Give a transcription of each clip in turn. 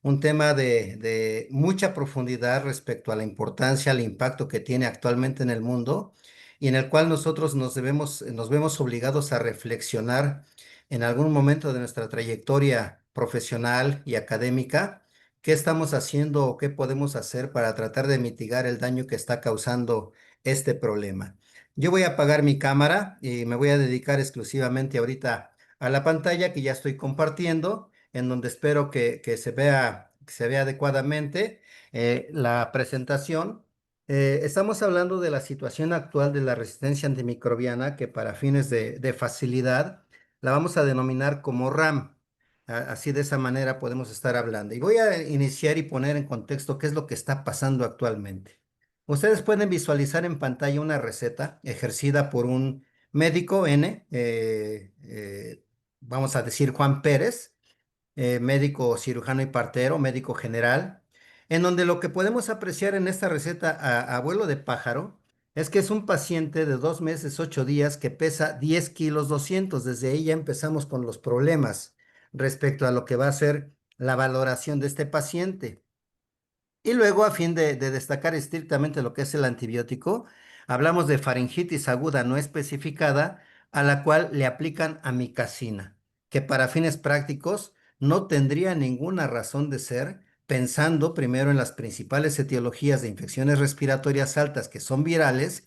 un tema de mucha profundidad respecto a la importancia, al impacto que tiene actualmente en el mundo y en el cual nosotros nos vemos obligados a reflexionar en algún momento de nuestra trayectoria profesional y académica, qué estamos haciendo o qué podemos hacer para tratar de mitigar el daño que está causando este problema. Yo voy a apagar mi cámara y me voy a dedicar exclusivamente ahorita a la pantalla que ya estoy compartiendo, en donde espero que se vea adecuadamente la presentación. Estamos hablando de la situación actual de la resistencia antimicrobiana, que para fines de facilidad la vamos a denominar como RAM. Así de esa manera podemos estar hablando. Y voy a iniciar y poner en contexto qué es lo que está pasando actualmente. Ustedes pueden visualizar en pantalla una receta ejercida por un médico N, vamos a decir Juan Pérez, médico cirujano y partero, médico general, en donde lo que podemos apreciar en esta receta a vuelo de pájaro es que es un paciente de 2 meses, 8 días que pesa 10 kilos 200. Desde ahí ya empezamos con los problemas respecto a lo que va a ser la valoración de este paciente. Y luego, a fin de destacar estrictamente lo que es el antibiótico, hablamos de faringitis aguda no especificada, a la cual le aplican amicacina, que para fines prácticos no tendría ninguna razón de ser, pensando primero en las principales etiologías de infecciones respiratorias altas que son virales,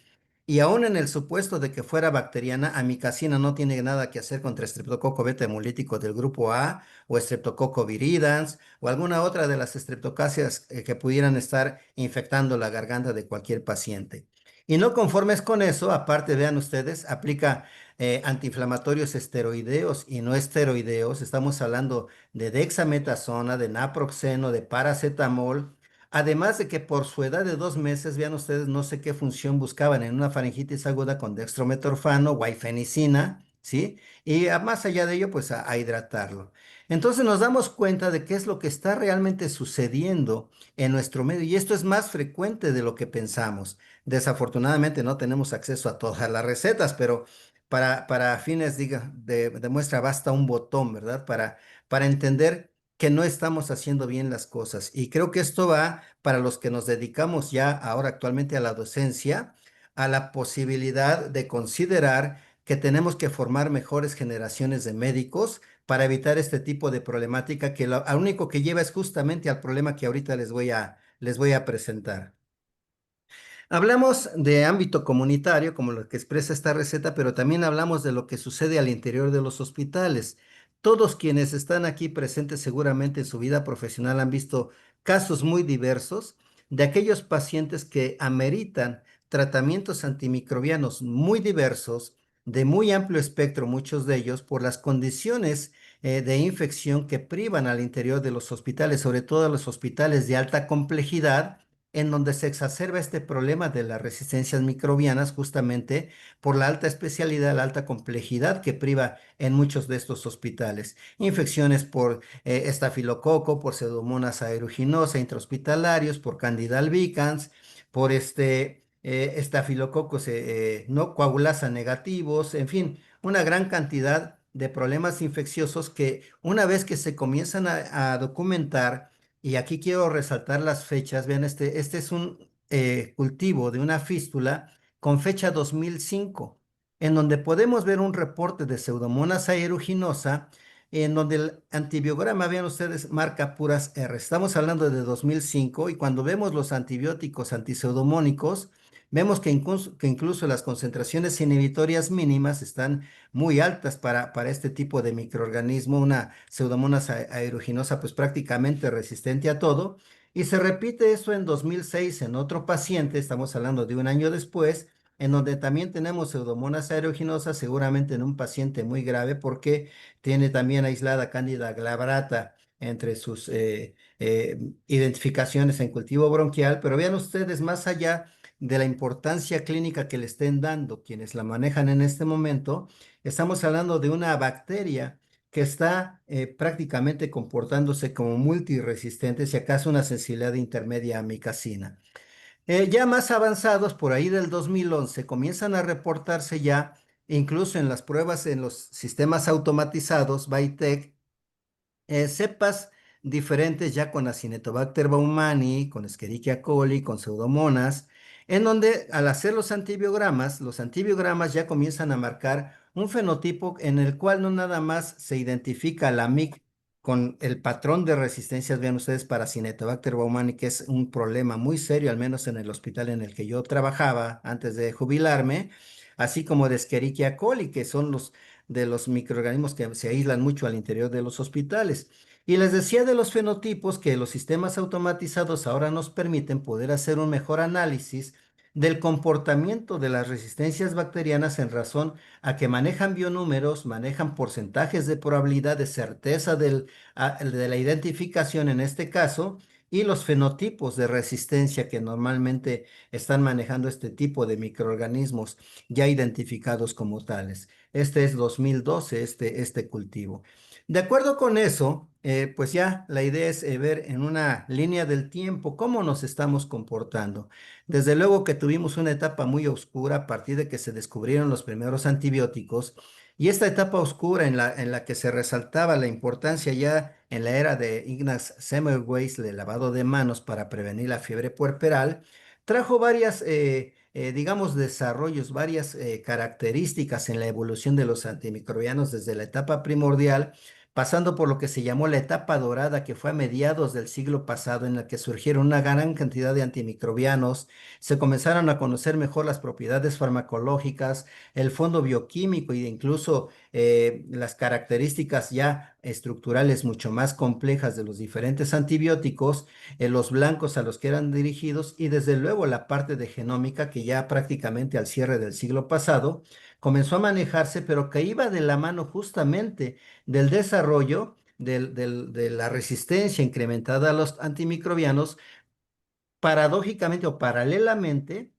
y aún en el supuesto de que fuera bacteriana, amicacina no tiene nada que hacer contra estreptococo beta hemolítico del grupo A o estreptococo viridans o alguna otra de las estreptocasias que pudieran estar infectando la garganta de cualquier paciente. Y no conformes con eso, aparte, vean ustedes, aplica antiinflamatorios esteroideos y no esteroideos. Estamos hablando de dexametasona, de naproxeno, de paracetamol. Además de que por su edad de 2 meses, vean ustedes, no sé qué función buscaban en una faringitis aguda con dextrometorfano, guaifenicina, ¿sí? Y más allá de ello, pues a hidratarlo. Entonces nos damos cuenta de qué es lo que está realmente sucediendo en nuestro medio y esto es más frecuente de lo que pensamos. Desafortunadamente no tenemos acceso a todas las recetas, pero para fines de muestra basta un botón, ¿verdad? Para entender que no estamos haciendo bien las cosas. Y creo que esto va para los que nos dedicamos ya ahora actualmente a la docencia, a la posibilidad de considerar que tenemos que formar mejores generaciones de médicos para evitar este tipo de problemática que lo único que lleva es justamente al problema que ahorita les voy a presentar. Hablamos de ámbito comunitario, como lo que expresa esta receta, pero también hablamos de lo que sucede al interior de los hospitales. Todos quienes están aquí presentes seguramente en su vida profesional han visto casos muy diversos de aquellos pacientes que ameritan tratamientos antimicrobianos muy diversos, de muy amplio espectro, muchos de ellos, por las condiciones de infección que privan al interior de los hospitales, sobre todo los hospitales de alta complejidad en donde se exacerba este problema de las resistencias microbianas justamente por la alta especialidad, la alta complejidad que priva en muchos de estos hospitales. Infecciones por estafilococo, por Pseudomonas aeruginosa, intrahospitalarios, por Candida albicans, por estafilococos no coagulasa negativos, en fin, una gran cantidad de problemas infecciosos que una vez que se comienzan a documentar, y aquí quiero resaltar las fechas. Vean, este es un cultivo de una fístula con fecha 2005, en donde podemos ver un reporte de Pseudomonas aeruginosa, en donde el antibiograma, vean ustedes, marca puras R. Estamos hablando de 2005 y cuando vemos los antibióticos antiseudomónicos, vemos que incluso las concentraciones inhibitorias mínimas están muy altas para este tipo de microorganismo, una Pseudomonas aeruginosa pues prácticamente resistente a todo. Y se repite eso en 2006 en otro paciente, estamos hablando de un año después, en donde también tenemos Pseudomonas aeruginosa, seguramente en un paciente muy grave porque tiene también aislada Candida glabrata entre sus identificaciones en cultivo bronquial, pero vean ustedes más allá de la importancia clínica que le estén dando quienes la manejan en este momento. Estamos hablando de una bacteria que está prácticamente comportándose como multiresistente, si acaso una sensibilidad intermedia a micacina. Ya más avanzados, por ahí del 2011, comienzan a reportarse ya, incluso en las pruebas en los sistemas automatizados, BITEC, cepas diferentes ya con Acinetobacter baumannii, con Escherichia coli, con Pseudomonas, en donde al hacer los antibiogramas ya comienzan a marcar un fenotipo en el cual no nada más se identifica la MIC con el patrón de resistencias, vean ustedes, para Acinetobacter baumannii, que es un problema muy serio, al menos en el hospital en el que yo trabajaba antes de jubilarme, así como de Escherichia coli, que son los de los microorganismos que se aíslan mucho al interior de los hospitales. Y les decía de los fenotipos que los sistemas automatizados ahora nos permiten poder hacer un mejor análisis del comportamiento de las resistencias bacterianas en razón a que manejan bionúmeros, manejan porcentajes de probabilidad de certeza de la identificación en este caso, y los fenotipos de resistencia que normalmente están manejando este tipo de microorganismos ya identificados como tales. Este es 2012, este cultivo. De acuerdo con eso, pues ya la idea es ver en una línea del tiempo cómo nos estamos comportando. Desde luego que tuvimos una etapa muy oscura a partir de que se descubrieron los primeros antibióticos, y esta etapa oscura en la que se resaltaba la importancia ya en la era de Ignaz Semmelweis del lavado de manos para prevenir la fiebre puerperal, trajo varias, digamos, desarrollos, varias características en la evolución de los antimicrobianos desde la etapa primordial, pasando por lo que se llamó la etapa dorada, que fue a mediados del siglo pasado, en la que surgieron una gran cantidad de antimicrobianos, se comenzaron a conocer mejor las propiedades farmacológicas, el fondo bioquímico e incluso las características ya estructurales mucho más complejas de los diferentes antibióticos, los blancos a los que eran dirigidos, y desde luego la parte de genómica que ya prácticamente al cierre del siglo pasado comenzó a manejarse, pero que iba de la mano justamente del desarrollo de la resistencia incrementada a los antimicrobianos, paradójicamente o paralelamente,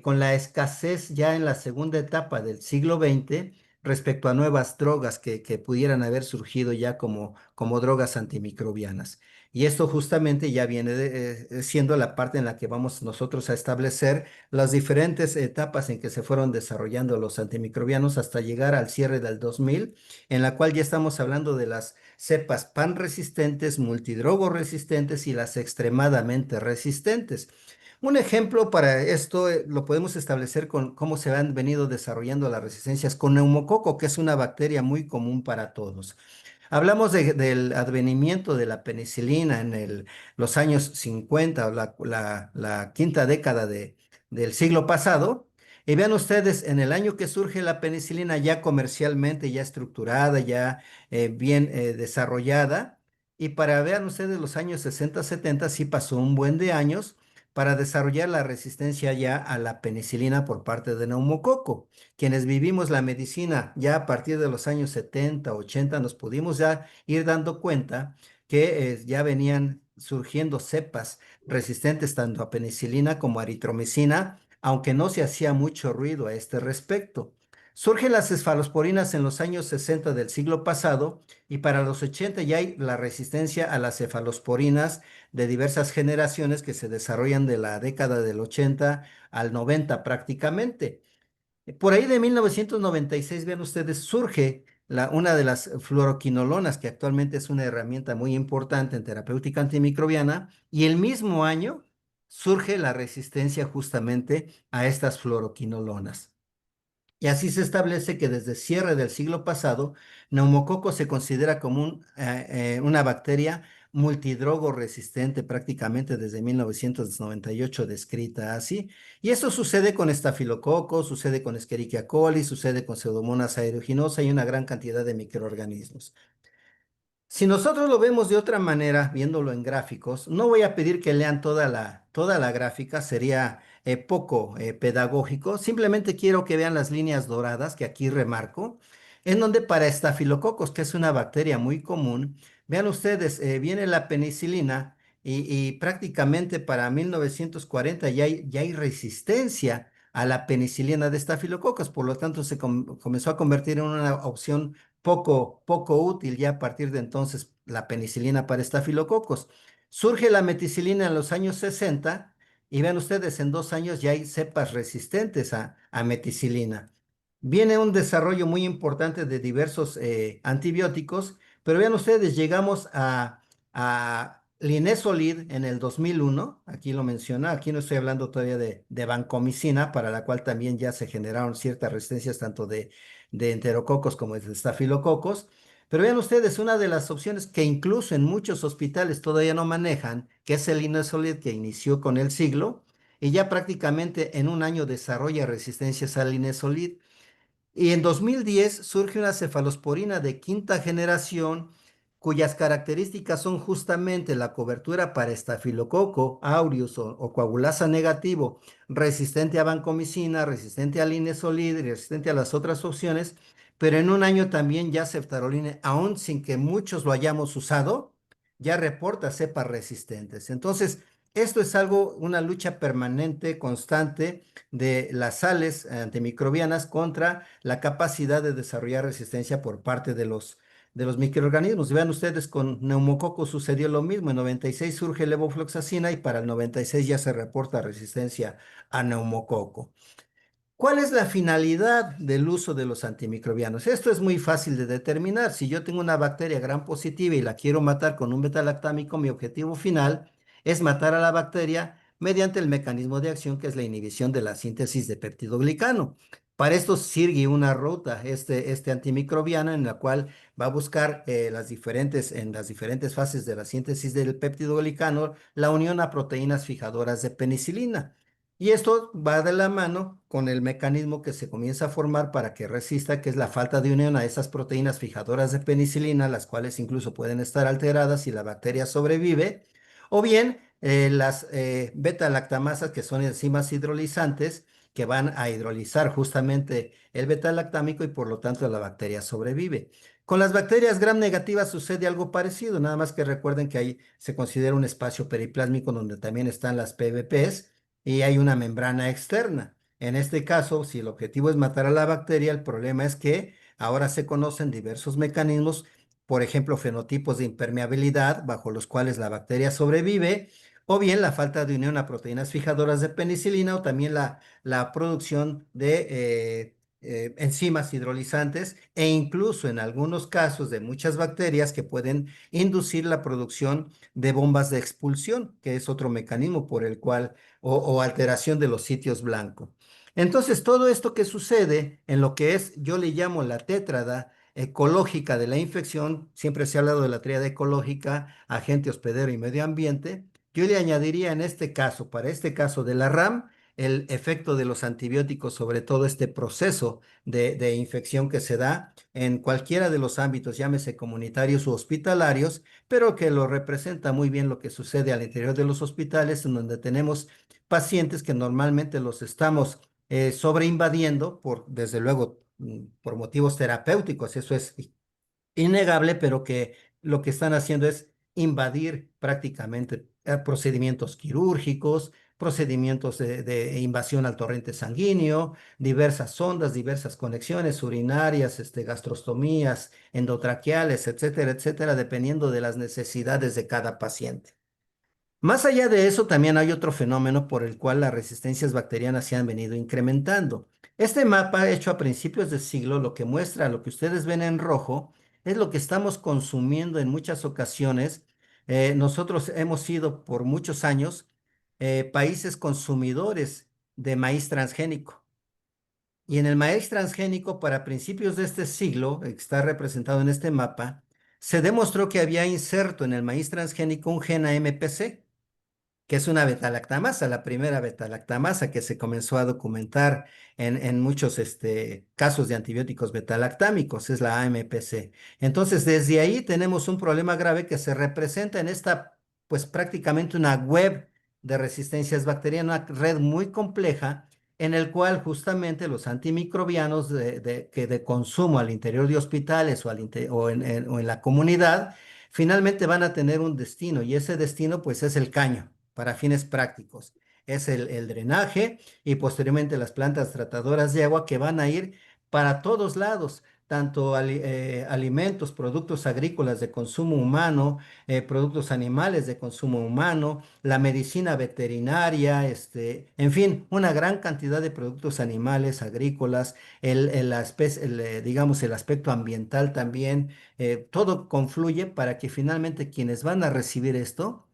con la escasez ya en la segunda etapa del siglo XX respecto a nuevas drogas que pudieran haber surgido ya como drogas antimicrobianas. Y esto justamente ya viene siendo la parte en la que vamos nosotros a establecer las diferentes etapas en que se fueron desarrollando los antimicrobianos hasta llegar al cierre del 2000, en la cual ya estamos hablando de las cepas pan resistentes, multidrogo resistentes y las extremadamente resistentes. Un ejemplo para esto lo podemos establecer con cómo se han venido desarrollando las resistencias con neumococo, que es una bacteria muy común para todos. Hablamos del advenimiento de la penicilina en los años 50, o la quinta década del siglo pasado. Y vean ustedes, en el año que surge la penicilina ya comercialmente, ya estructurada, ya bien desarrollada, y para vean ustedes los años 60, 70, sí pasó un buen de años para desarrollar la resistencia ya a la penicilina por parte de neumococo. Quienes vivimos la medicina ya a partir de los años 70, 80, nos pudimos ya ir dando cuenta que ya venían surgiendo cepas resistentes tanto a penicilina como a eritromicina, aunque no se hacía mucho ruido a este respecto. Surgen las cefalosporinas en los años 60 del siglo pasado, y para los 80 ya hay la resistencia a las cefalosporinas de diversas generaciones que se desarrollan de la década del 80 al 90 prácticamente. Por ahí de 1996, vean ustedes, surge una de las fluoroquinolonas, que actualmente es una herramienta muy importante en terapéutica antimicrobiana, y el mismo año surge la resistencia justamente a estas fluoroquinolonas. Y así se establece que desde cierre del siglo pasado, neumococo se considera como una bacteria multidrogo resistente prácticamente desde 1998 descrita así. Y eso sucede con estafilococo, sucede con Escherichia coli, sucede con Pseudomonas aeruginosa y una gran cantidad de microorganismos. Si nosotros lo vemos de otra manera, viéndolo en gráficos, no voy a pedir que lean toda la gráfica, sería poco pedagógico. Simplemente quiero que vean las líneas doradas que aquí remarco, en donde para estafilococos, que es una bacteria muy común, vean ustedes, viene la penicilina, y prácticamente para 1940 ya hay resistencia a la penicilina de estafilococos, por lo tanto se comenzó a convertir en una opción poco útil ya a partir de entonces la penicilina para estafilococos. Surge la meticilina en los años 60, y vean ustedes, en 2 años ya hay cepas resistentes a meticilina. Viene un desarrollo muy importante de diversos antibióticos, pero vean ustedes, llegamos a Linesolid en el 2001, aquí lo menciona, aquí no estoy hablando todavía de vancomicina, para la cual también ya se generaron ciertas resistencias tanto de enterococos como de estafilococos. Pero vean ustedes, una de las opciones que incluso en muchos hospitales todavía no manejan, que es el Linesolid que inició con el siglo, y ya prácticamente en un año desarrolla resistencias al Linesolid. Y en 2010 surge una cefalosporina de quinta generación cuyas características son justamente la cobertura para estafilococo aureus o coagulasa negativo, resistente a vancomicina, resistente al linezolid y resistente a las otras opciones, pero en un año también ya ceftaroline, aún sin que muchos lo hayamos usado, ya reporta cepas resistentes. Entonces, esto es algo, una lucha permanente, constante de las sales antimicrobianas contra la capacidad de desarrollar resistencia por parte de los microorganismos. Vean ustedes, con neumococo sucedió lo mismo. En 96 surge levofloxacina y para el 96 ya se reporta resistencia a neumococo. ¿Cuál es la finalidad del uso de los antimicrobianos? Esto es muy fácil de determinar. Si yo tengo una bacteria gram positiva y la quiero matar con un betalactámico, mi objetivo final es matar a la bacteria mediante el mecanismo de acción que es la inhibición de la síntesis de peptidoglicano. Para esto sigue una ruta, este antimicrobiano, en la cual va a buscar en las diferentes fases de la síntesis del peptidoglicano la unión a proteínas fijadoras de penicilina. Y esto va de la mano con el mecanismo que se comienza a formar para que resista, que es la falta de unión a esas proteínas fijadoras de penicilina, las cuales incluso pueden estar alteradas si la bacteria sobrevive, o bien las beta-lactamasas, que son enzimas hidrolizantes, que van a hidrolizar justamente el beta-lactámico y por lo tanto la bacteria sobrevive. Con las bacterias gram negativas sucede algo parecido, nada más que recuerden que ahí se considera un espacio periplásmico donde también están las PBPs y hay una membrana externa. En este caso, si el objetivo es matar a la bacteria, el problema es que ahora se conocen diversos mecanismos, por ejemplo, fenotipos de impermeabilidad bajo los cuales la bacteria sobrevive, o bien la falta de unión a proteínas fijadoras de penicilina, o también la producción de enzimas hidrolizantes, e incluso en algunos casos de muchas bacterias que pueden inducir la producción de bombas de expulsión, que es otro mecanismo por el cual o alteración de los sitios blancos. Entonces, todo esto que sucede en lo que es, yo le llamo la tétrada ecológica de la infección, siempre se ha hablado de la tríada ecológica, agente, hospedero y medio ambiente, yo le añadiría en este caso, para este caso de la RAM, el efecto de los antibióticos sobre todo este proceso de infección que se da en cualquiera de los ámbitos, llámese comunitarios u hospitalarios, pero que lo representa muy bien lo que sucede al interior de los hospitales, en donde tenemos pacientes que normalmente los estamos sobreinvadiendo desde luego, por motivos terapéuticos, eso es innegable, pero que lo que están haciendo es invadir prácticamente procedimientos quirúrgicos, procedimientos de invasión al torrente sanguíneo, diversas sondas, diversas conexiones urinarias, gastrostomías, endotraqueales, etcétera, etcétera, dependiendo de las necesidades de cada paciente. Más allá de eso, también hay otro fenómeno por el cual las resistencias bacterianas se han venido incrementando. Este mapa hecho a principios de siglo lo que muestra, lo que ustedes ven en rojo, es lo que estamos consumiendo en muchas ocasiones. Nosotros hemos sido por muchos años países consumidores de maíz transgénico. Y en el maíz transgénico, para principios de este siglo, que está representado en este mapa, se demostró que había inserto en el maíz transgénico un gen AMPC, que es una betalactamasa, la primera betalactamasa que se comenzó a documentar en muchos casos de antibióticos betalactámicos, es la AMPC. Entonces, desde ahí tenemos un problema grave que se representa en esta, pues prácticamente una web de resistencias bacterianas, una red muy compleja, en el cual justamente los antimicrobianos que de consumo al interior de hospitales o en la comunidad, finalmente van a tener un destino, y ese destino pues es el caño para fines prácticos. Es el drenaje y posteriormente las plantas tratadoras de agua que van a ir para todos lados, tanto alimentos, productos agrícolas de consumo humano, productos animales de consumo humano, la medicina veterinaria, en fin, una gran cantidad de productos animales, agrícolas, digamos, el aspecto ambiental también, todo confluye para que finalmente quienes van a recibir esto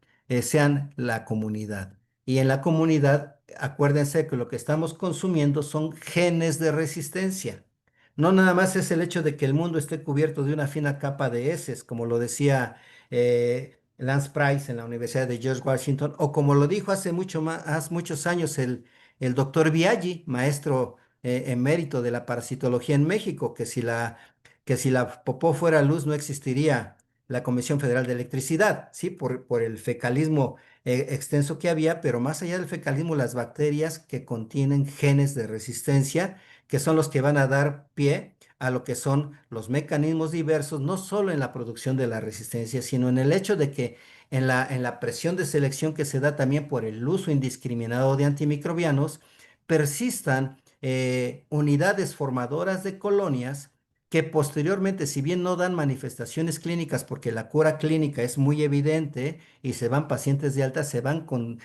sean la comunidad. Y en la comunidad, acuérdense que lo que estamos consumiendo son genes de resistencia. No nada más es el hecho de que el mundo esté cubierto de una fina capa de heces, como lo decía Lance Price en la Universidad de George Washington, o como lo dijo hace muchos años el doctor Biaggi, maestro emérito de la parasitología en México, que si la popó fuera luz no existiría la Comisión Federal de Electricidad, ¿sí? Por el fecalismo extenso que había, pero más allá del fecalismo, las bacterias que contienen genes de resistencia, que son los que van a dar pie a lo que son los mecanismos diversos, no solo en la producción de la resistencia, sino en el hecho de que en la presión de selección que se da también por el uso indiscriminado de antimicrobianos, persistan unidades formadoras de colonias que posteriormente, si bien no dan manifestaciones clínicas porque la cura clínica es muy evidente y se van pacientes de alta, se van con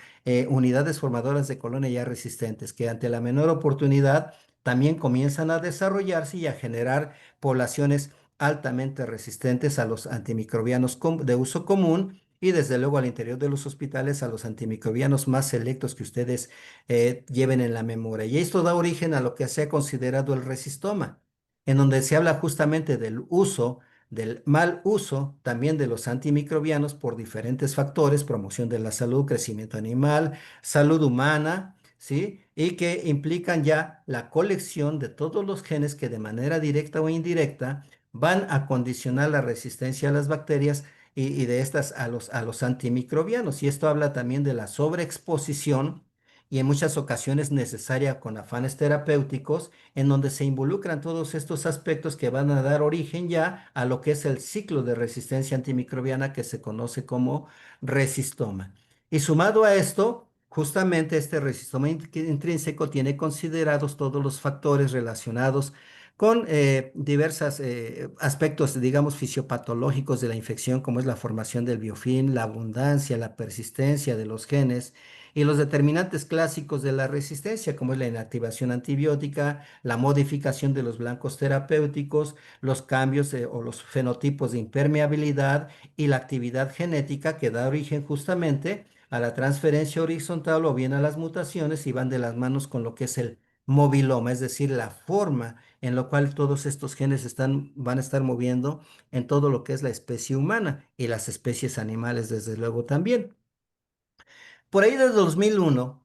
unidades formadoras de colonia ya resistentes, que ante la menor oportunidad también comienzan a desarrollarse y a generar poblaciones altamente resistentes a los antimicrobianos de uso común y desde luego al interior de los hospitales a los antimicrobianos más selectos que ustedes lleven en la memoria. Y esto da origen a lo que se ha considerado el resistoma, en donde se habla justamente del uso, del mal uso también de los antimicrobianos por diferentes factores, promoción de la salud, crecimiento animal, salud humana, ¿sí? Y que implican ya la colección de todos los genes que de manera directa o indirecta van a condicionar la resistencia a las bacterias y de estas a los antimicrobianos. Y esto habla también de la sobreexposición y en muchas ocasiones necesaria con afanes terapéuticos en donde se involucran todos estos aspectos que van a dar origen ya a lo que es el ciclo de resistencia antimicrobiana que se conoce como resistoma. Y sumado a esto, justamente este resistoma intrínseco tiene considerados todos los factores relacionados con diversos aspectos, digamos, fisiopatológicos de la infección, como es la formación del biofilm, la abundancia, la persistencia de los genes y los determinantes clásicos de la resistencia, como es la inactivación antibiótica, la modificación de los blancos terapéuticos, los cambios o los fenotipos de impermeabilidad y la actividad genética que da origen justamente a la transferencia horizontal o bien a las mutaciones y van de las manos con lo que es el moviloma, es decir, la forma en la cual todos estos genes van a estar moviendo en todo lo que es la especie humana y las especies animales, desde luego también. Por ahí desde 2001,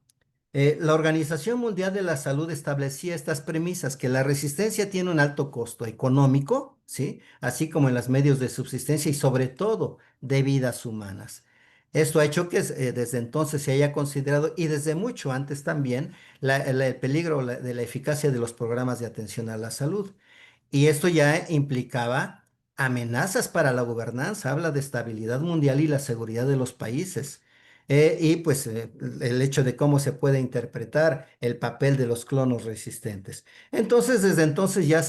la Organización Mundial de la Salud establecía estas premisas, que la resistencia tiene un alto costo económico, ¿sí? Así como en los medios de subsistencia y sobre todo de vidas humanas. Esto ha hecho que desde entonces se haya considerado, y desde mucho antes también, el peligro de la eficacia de los programas de atención a la salud. Y esto ya implicaba amenazas para la gobernanza, habla de estabilidad mundial y la seguridad de los países. Y pues el hecho de cómo se puede interpretar el papel de los clonos resistentes. Entonces, desde entonces ya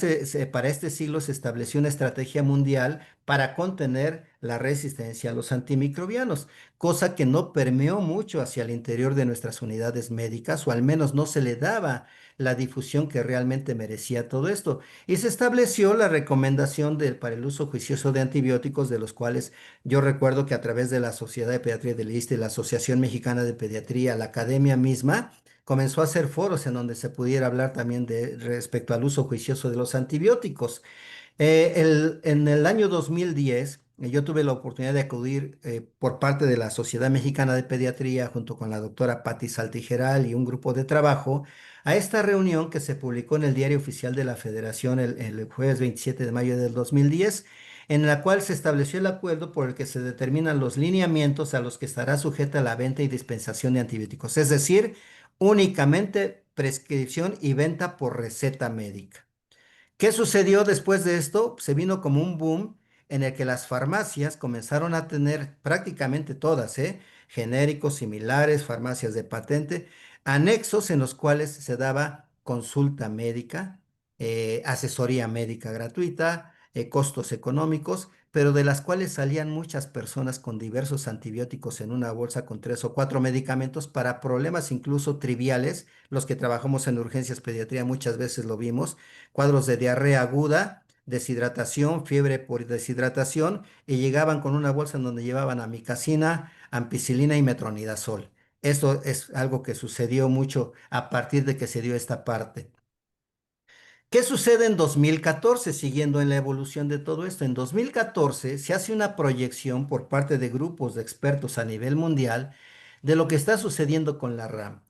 para este siglo se estableció una estrategia mundial para contener la resistencia a los antimicrobianos, cosa que no permeó mucho hacia el interior de nuestras unidades médicas, o al menos no se le daba la difusión que realmente merecía todo esto. Y se estableció la recomendación para el uso juicioso de antibióticos, de los cuales yo recuerdo que a través de la Sociedad de Pediatría del ISSSTE, la Asociación Mexicana de Pediatría, la academia misma, comenzó a hacer foros en donde se pudiera hablar también de respecto al uso juicioso de los antibióticos. En el año 2010, yo tuve la oportunidad de acudir por parte de la Sociedad Mexicana de Pediatría junto con la doctora Patti Saltijeral y un grupo de trabajo a esta reunión que se publicó en el Diario Oficial de la Federación el jueves 27 de mayo del 2010, en la cual se estableció el acuerdo por el que se determinan los lineamientos a los que estará sujeta la venta y dispensación de antibióticos, es decir, únicamente prescripción y venta por receta médica. ¿Qué sucedió después de esto? Se vino como un boom en el que las farmacias comenzaron a tener prácticamente todas, genéricos similares, farmacias de patente, anexos en los cuales se daba consulta médica, asesoría médica gratuita, costos económicos, pero de las cuales salían muchas personas con diversos antibióticos en una bolsa con 3 o 4 medicamentos para problemas incluso triviales. Los que trabajamos en urgencias pediatría muchas veces lo vimos, cuadros de diarrea aguda, deshidratación, fiebre por deshidratación, y llegaban con una bolsa en donde llevaban amicacina, ampicilina y metronidazol. Esto es algo que sucedió mucho a partir de que se dio esta parte. ¿Qué sucede en 2014, siguiendo en la evolución de todo esto? En 2014 se hace una proyección por parte de grupos de expertos a nivel mundial de lo que está sucediendo con la RAM.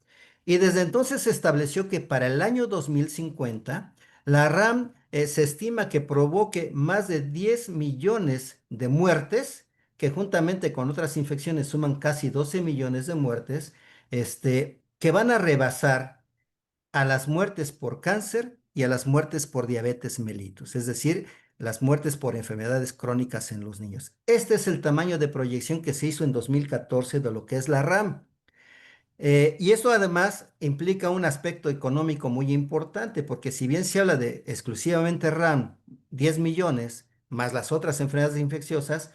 Y desde entonces se estableció que para el año 2050, la RAM se estima que provoque más de 10 millones de muertes, que juntamente con otras infecciones suman casi 12 millones de muertes, que van a rebasar a las muertes por cáncer y a las muertes por diabetes mellitus, es decir, las muertes por enfermedades crónicas en los niños. Este es el tamaño de proyección que se hizo en 2014 de lo que es la RAM. Y esto además implica un aspecto económico muy importante, porque si bien se habla de exclusivamente RAM, 10 millones, más las otras enfermedades infecciosas,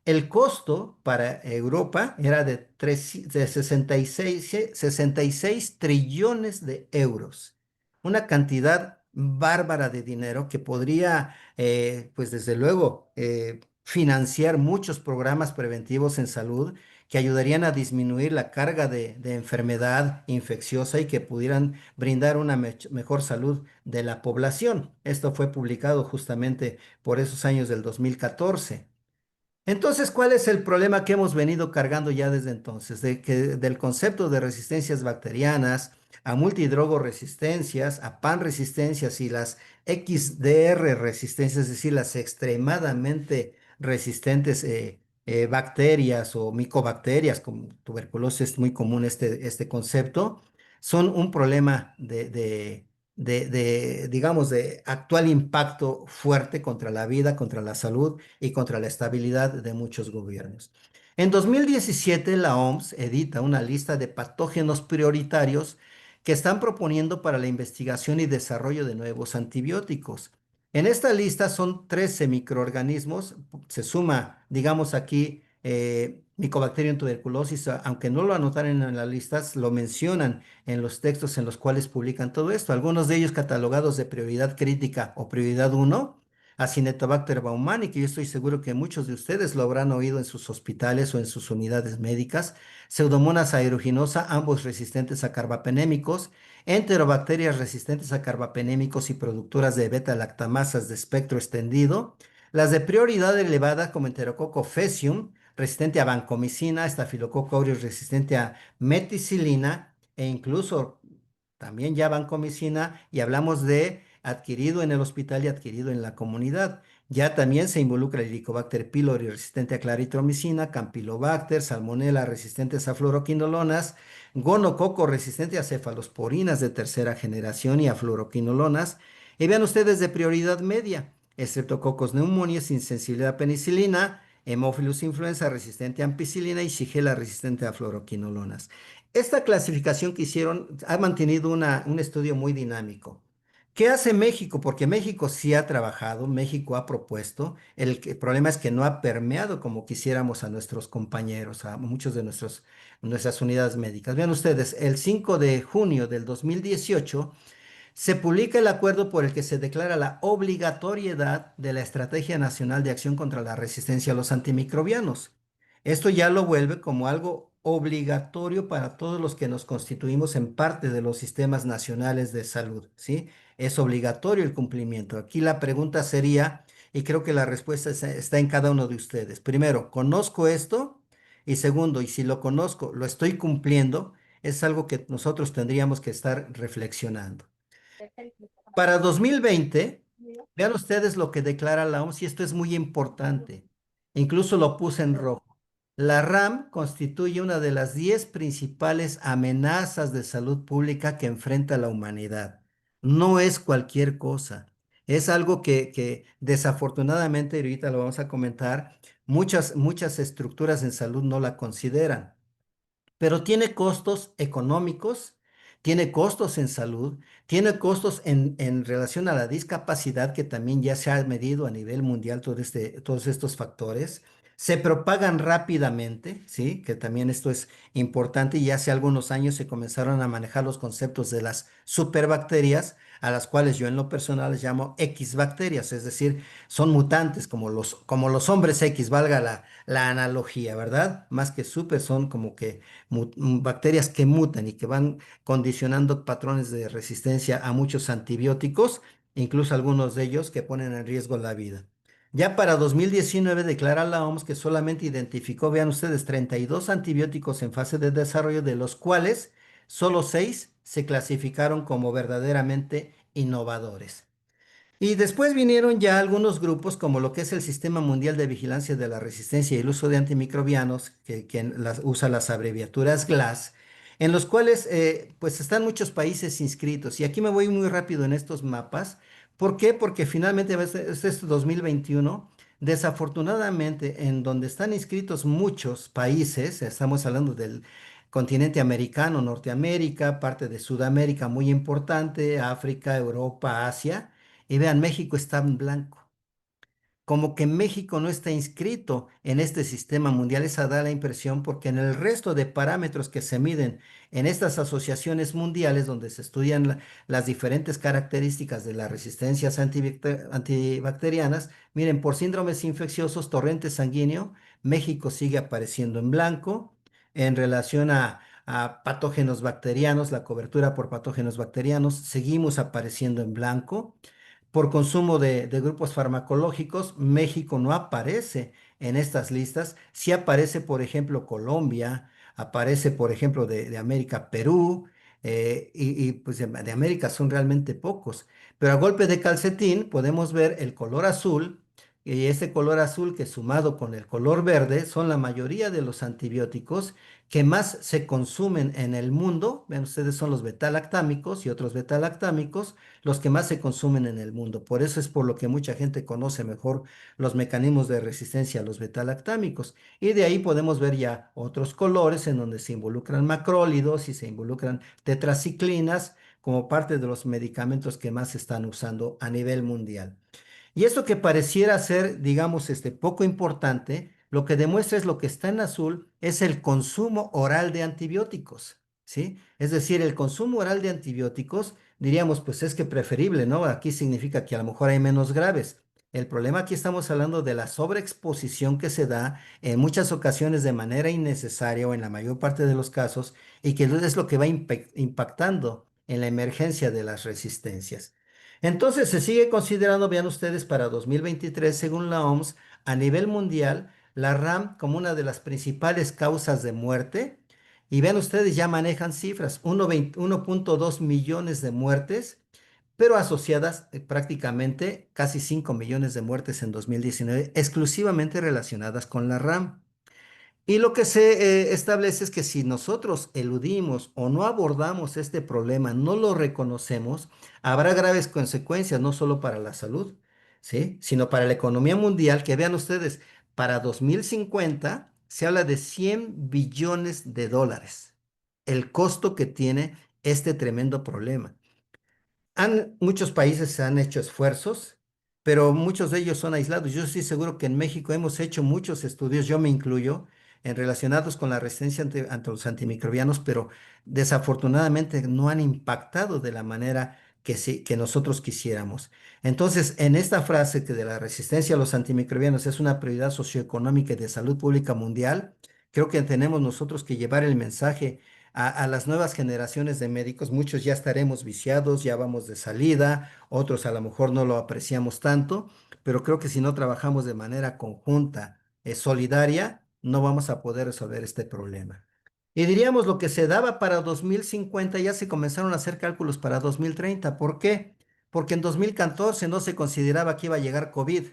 el costo para Europa era de 66 trillones de euros, una cantidad bárbara de dinero que podría, pues desde luego, financiar muchos programas preventivos en salud que ayudarían a disminuir la carga de enfermedad infecciosa y que pudieran brindar una mejor salud de la población. Esto fue publicado justamente por esos años del 2014. Entonces, ¿cuál es el problema que hemos venido cargando ya desde entonces? Del concepto de resistencias bacterianas a multidrogoresistencias, a pan-resistencias y las XDR resistencias, es decir, las extremadamente resistentes bacterias o micobacterias, como tuberculosis es muy común este concepto, son un problema digamos, de actual impacto fuerte contra la vida, contra la salud y contra la estabilidad de muchos gobiernos. En 2017, la OMS edita una lista de patógenos prioritarios que están proponiendo para la investigación y desarrollo de nuevos antibióticos. En esta lista son 13 microorganismos, se suma, digamos aquí, Mycobacterium tuberculosis, aunque no lo anotaron en las listas, lo mencionan en los textos en los cuales publican todo esto. Algunos de ellos catalogados de prioridad crítica o prioridad uno, Acinetobacter baumannii, que yo estoy seguro que muchos de ustedes lo habrán oído en sus hospitales o en sus unidades médicas, Pseudomonas aeruginosa, ambos resistentes a carbapenémicos, enterobacterias resistentes a carbapenémicos y productoras de beta-lactamasas de espectro extendido, las de prioridad elevada como Enterococo faecium, resistente a vancomicina, Staphylococcus aureus resistente a meticilina, e incluso también ya vancomicina, y hablamos de adquirido en el hospital y adquirido en la comunidad. Ya también se involucra el Helicobacter pylori resistente a claritromicina, Campylobacter, Salmonella resistentes a fluoroquinolonas, Gonococo resistente a cefalosporinas de tercera generación y a fluoroquinolonas. Y vean ustedes de prioridad media, Streptococcus pneumoniae sin sensibilidad a penicilina, Haemophilus influenza resistente a ampicilina y Shigella resistente a fluoroquinolonas. Esta clasificación que hicieron ha mantenido un estudio muy dinámico. ¿Qué hace México? Porque México sí ha trabajado, México ha propuesto. El problema es que no ha permeado como quisiéramos a nuestros compañeros, a muchos de nuestras unidades médicas. Vean ustedes, el 5 de junio del 2018 se publica el acuerdo por el que se declara la obligatoriedad de la Estrategia Nacional de Acción contra la Resistencia a los Antimicrobianos. Esto ya lo vuelve como algo obligatorio para todos los que nos constituimos en parte de los sistemas nacionales de salud, ¿sí? Es obligatorio el cumplimiento. Aquí la pregunta sería, y creo que la respuesta está en cada uno de ustedes. Primero, ¿conozco esto? Y segundo, y si lo conozco, ¿lo estoy cumpliendo? Es algo que nosotros tendríamos que estar reflexionando. Para 2020, vean ustedes lo que declara la OMS y esto es muy importante. Incluso lo puse en rojo. La RAM constituye una de las 10 principales amenazas de salud pública que enfrenta la humanidad. No es cualquier cosa. Es algo que desafortunadamente, y ahorita lo vamos a comentar, muchas estructuras en salud no la consideran, pero tiene costos económicos, tiene costos en salud, tiene costos en relación a la discapacidad, que también ya se ha medido a nivel mundial todos estos factores. Se propagan rápidamente, ¿sí? Que también esto es importante y hace algunos años se comenzaron a manejar los conceptos de las superbacterias, a las cuales yo en lo personal les llamo X bacterias, es decir, son mutantes como los hombres X, valga la analogía, ¿verdad? Más que super, son como que bacterias que mutan y que van condicionando patrones de resistencia a muchos antibióticos, incluso algunos de ellos que ponen en riesgo la vida. Ya para 2019 declara la OMS que solamente identificó, vean ustedes, 32 antibióticos en fase de desarrollo, de los cuales solo 6 se clasificaron como verdaderamente innovadores. Y después vinieron ya algunos grupos como lo que es el Sistema Mundial de Vigilancia de la Resistencia y el Uso de Antimicrobianos, que usa las abreviaturas GLAS, en los cuales pues están muchos países inscritos. Y aquí me voy muy rápido en estos mapas. ¿Por qué? Porque finalmente es este 2021. Desafortunadamente, en donde están inscritos muchos países, estamos hablando del continente americano, Norteamérica, parte de Sudamérica muy importante, África, Europa, Asia. Y vean, México está en blanco. Como que México no está inscrito en este sistema mundial, esa da la impresión porque en el resto de parámetros que se miden en estas asociaciones mundiales, donde se estudian las diferentes características de las resistencias antibacterianas, miren, por síndromes infecciosos, torrente sanguíneo, México sigue apareciendo en blanco. En relación a patógenos bacterianos, la cobertura por patógenos bacterianos, seguimos apareciendo en blanco. Por consumo de grupos farmacológicos, México no aparece en estas listas. Sí aparece, por ejemplo, Colombia, aparece, por ejemplo, de América, Perú, pues de América son realmente pocos. Pero a golpe de calcetín podemos ver el color azul, y este color azul que sumado con el color verde son la mayoría de los antibióticos que más se consumen en el mundo. Vean ustedes, son los betalactámicos y otros betalactámicos los que más se consumen en el mundo. Por eso es por lo que mucha gente conoce mejor los mecanismos de resistencia a los betalactámicos. Y de ahí podemos ver ya otros colores en donde se involucran macrólidos y se involucran tetraciclinas como parte de los medicamentos que más se están usando a nivel mundial. Y esto que pareciera ser, digamos, poco importante, lo que demuestra es lo que está en azul, es el consumo oral de antibióticos, ¿sí? Es decir, el consumo oral de antibióticos, diríamos, pues es que preferible, ¿no? Aquí significa que a lo mejor hay menos graves. El problema aquí estamos hablando de la sobreexposición que se da en muchas ocasiones de manera innecesaria o en la mayor parte de los casos y que es lo que va impactando en la emergencia de las resistencias. Entonces se sigue considerando, vean ustedes, para 2023, según la OMS, a nivel mundial, la RAM como una de las principales causas de muerte. Y vean ustedes, ya manejan cifras, 1.2 millones de muertes, pero asociadas prácticamente casi 5 millones de muertes en 2019, exclusivamente relacionadas con la RAM. Y lo que se establece es que si nosotros eludimos o no abordamos este problema, no lo reconocemos, habrá graves consecuencias, no solo para la salud, ¿sí? Sino para la economía mundial, que vean ustedes, para 2050 se habla de 100 billones de dólares, el costo que tiene este tremendo problema. Muchos países han hecho esfuerzos, pero muchos de ellos son aislados. Yo estoy seguro que en México hemos hecho muchos estudios, yo me incluyo, en relacionados con la resistencia ante los antimicrobianos, pero desafortunadamente no han impactado de la manera que nosotros quisiéramos. Entonces, en esta frase que de la resistencia a los antimicrobianos es una prioridad socioeconómica y de salud pública mundial, creo que tenemos nosotros que llevar el mensaje a las nuevas generaciones de médicos. Muchos ya estaremos viciados, ya vamos de salida, otros a lo mejor no lo apreciamos tanto, pero creo que si no trabajamos de manera conjunta, solidaria, no vamos a poder resolver este problema. Y diríamos lo que se daba para 2050, ya se comenzaron a hacer cálculos para 2030. ¿Por qué? Porque en 2014 no se consideraba que iba a llegar COVID.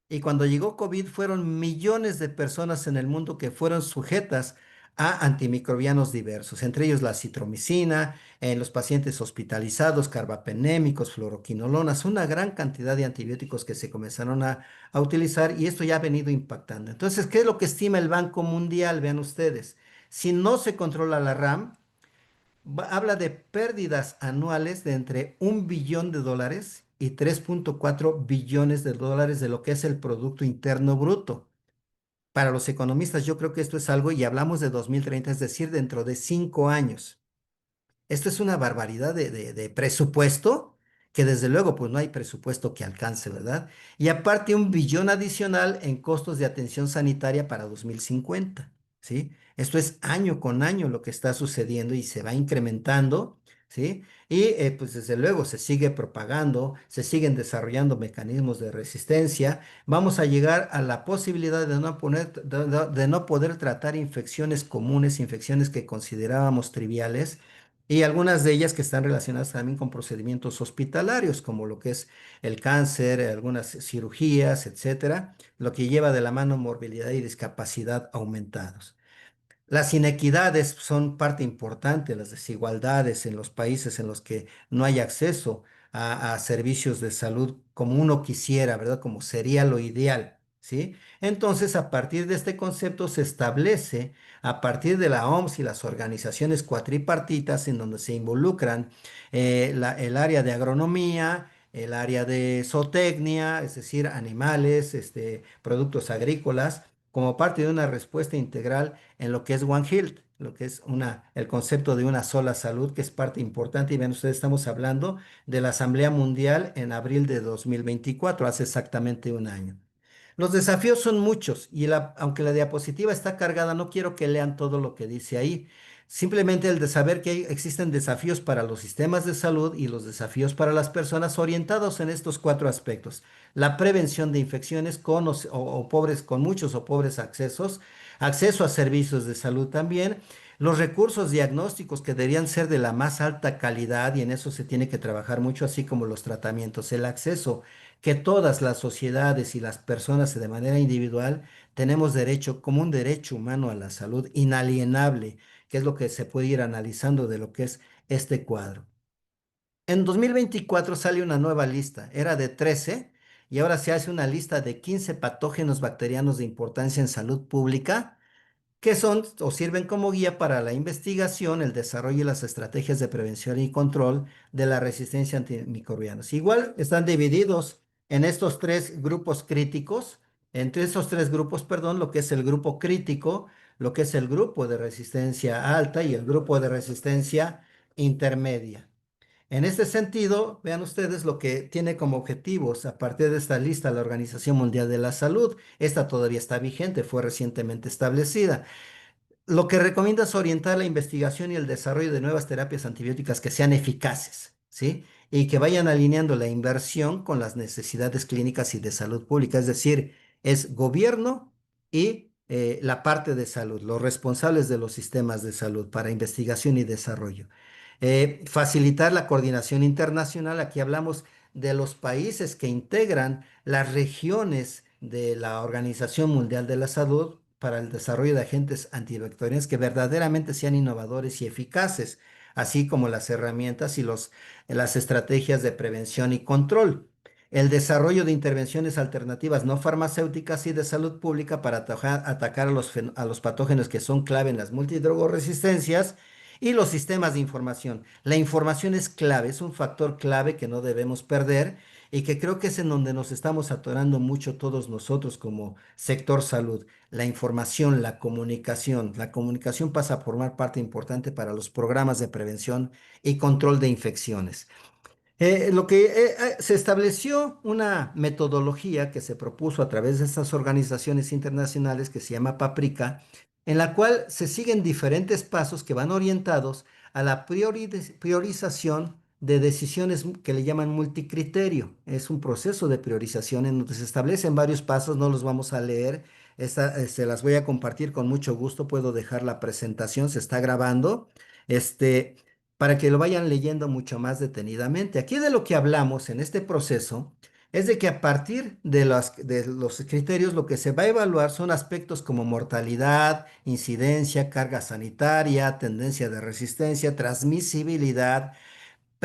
Y cuando llegó COVID fueron millones de personas en el mundo que fueron sujetas a antimicrobianos diversos, entre ellos la citromicina, en los pacientes hospitalizados, carbapenémicos, fluoroquinolonas, una gran cantidad de antibióticos que se comenzaron a utilizar y esto ya ha venido impactando. Entonces, ¿qué es lo que estima el Banco Mundial? Vean ustedes, si no se controla la RAM, habla de pérdidas anuales de entre 1 billón de dólares y 3,4 billones de dólares de lo que es el Producto Interno Bruto. Para los economistas, yo creo que esto es algo, y hablamos de 2030, es decir, dentro de 5 años. Esto es una barbaridad de presupuesto, que desde luego pues no hay presupuesto que alcance, ¿verdad? Y aparte 1 billón adicional en costos de atención sanitaria para 2050, ¿sí? Esto es año con año lo que está sucediendo y se va incrementando, ¿sí? Y pues desde luego se sigue propagando, se siguen desarrollando mecanismos de resistencia. Vamos a llegar a la posibilidad de no poder tratar infecciones comunes, infecciones que considerábamos triviales y algunas de ellas que están relacionadas también con procedimientos hospitalarios, como lo que es el cáncer, algunas cirugías, etcétera, lo que lleva de la mano morbilidad y discapacidad aumentados. Las inequidades son parte importante, las desigualdades en los países en los que no hay acceso a servicios de salud como uno quisiera, ¿verdad? Como sería lo ideal, ¿sí? Entonces, a partir de este concepto se establece, a partir de la OMS y las organizaciones cuatripartitas en donde se involucran el área de agronomía, el área de zootecnia, es decir, animales, productos agrícolas, como parte de una respuesta integral en lo que es One Health, lo que es el concepto de una sola salud, que es parte importante. Y ven ustedes, estamos hablando de la Asamblea Mundial en abril de 2024, hace exactamente un año. Los desafíos son muchos y aunque la diapositiva está cargada, no quiero que lean todo lo que dice ahí. Simplemente el de saber que existen desafíos para los sistemas de salud y los desafíos para las personas orientados en estos cuatro aspectos. La prevención de infecciones o pobres, con muchos o pobres accesos, acceso a servicios de salud también, los recursos diagnósticos que deberían ser de la más alta calidad y en eso se tiene que trabajar mucho, así como los tratamientos, el acceso que todas las sociedades y las personas de manera individual tenemos derecho, como un derecho humano a la salud inalienable, que es lo que se puede ir analizando de lo que es este cuadro. En 2024 sale una nueva lista, era de 13 y ahora se hace una lista de 15 patógenos bacterianos de importancia en salud pública que son o sirven como guía para la investigación, el desarrollo y las estrategias de prevención y control de la resistencia antimicrobiana. Igual están divididos en estos tres grupos críticos, entre esos tres grupos, perdón, lo que es el grupo crítico, lo que es el grupo de resistencia alta y el grupo de resistencia intermedia. En este sentido, vean ustedes lo que tiene como objetivos a partir de esta lista la Organización Mundial de la Salud. Esta todavía está vigente, fue recientemente establecida. Lo que recomienda es orientar la investigación y el desarrollo de nuevas terapias antibióticas que sean eficaces, ¿sí? Y que vayan alineando la inversión con las necesidades clínicas y de salud pública. Es decir, es gobierno y la parte de salud, los responsables de los sistemas de salud para investigación y desarrollo. Facilitar la coordinación internacional. Aquí hablamos de los países que integran las regiones de la Organización Mundial de la Salud para el desarrollo de agentes antibacterianos que verdaderamente sean innovadores y eficaces, así como las herramientas y las estrategias de prevención y control. El desarrollo de intervenciones alternativas no farmacéuticas y de salud pública para atacar a los patógenos que son clave en las multidrogoresistencias y los sistemas de información. La información es clave, es un factor clave que no debemos perder y que creo que es en donde nos estamos atorando mucho todos nosotros como sector salud. La información, la comunicación. La comunicación pasa a formar parte importante para los programas de prevención y control de infecciones. Se estableció una metodología que se propuso a través de estas organizaciones internacionales que se llama PAPRICA, en la cual se siguen diferentes pasos que van orientados a la priorización de decisiones que le llaman multicriterio. Es un proceso de priorización en donde se establecen varios pasos, no los vamos a leer, se las voy a compartir con mucho gusto, puedo dejar la presentación, se está grabando. Este, para que lo vayan leyendo mucho más detenidamente. Aquí de lo que hablamos en este proceso es de que a partir de los criterios lo que se va a evaluar son aspectos como mortalidad, incidencia, carga sanitaria, tendencia de resistencia, transmisibilidad,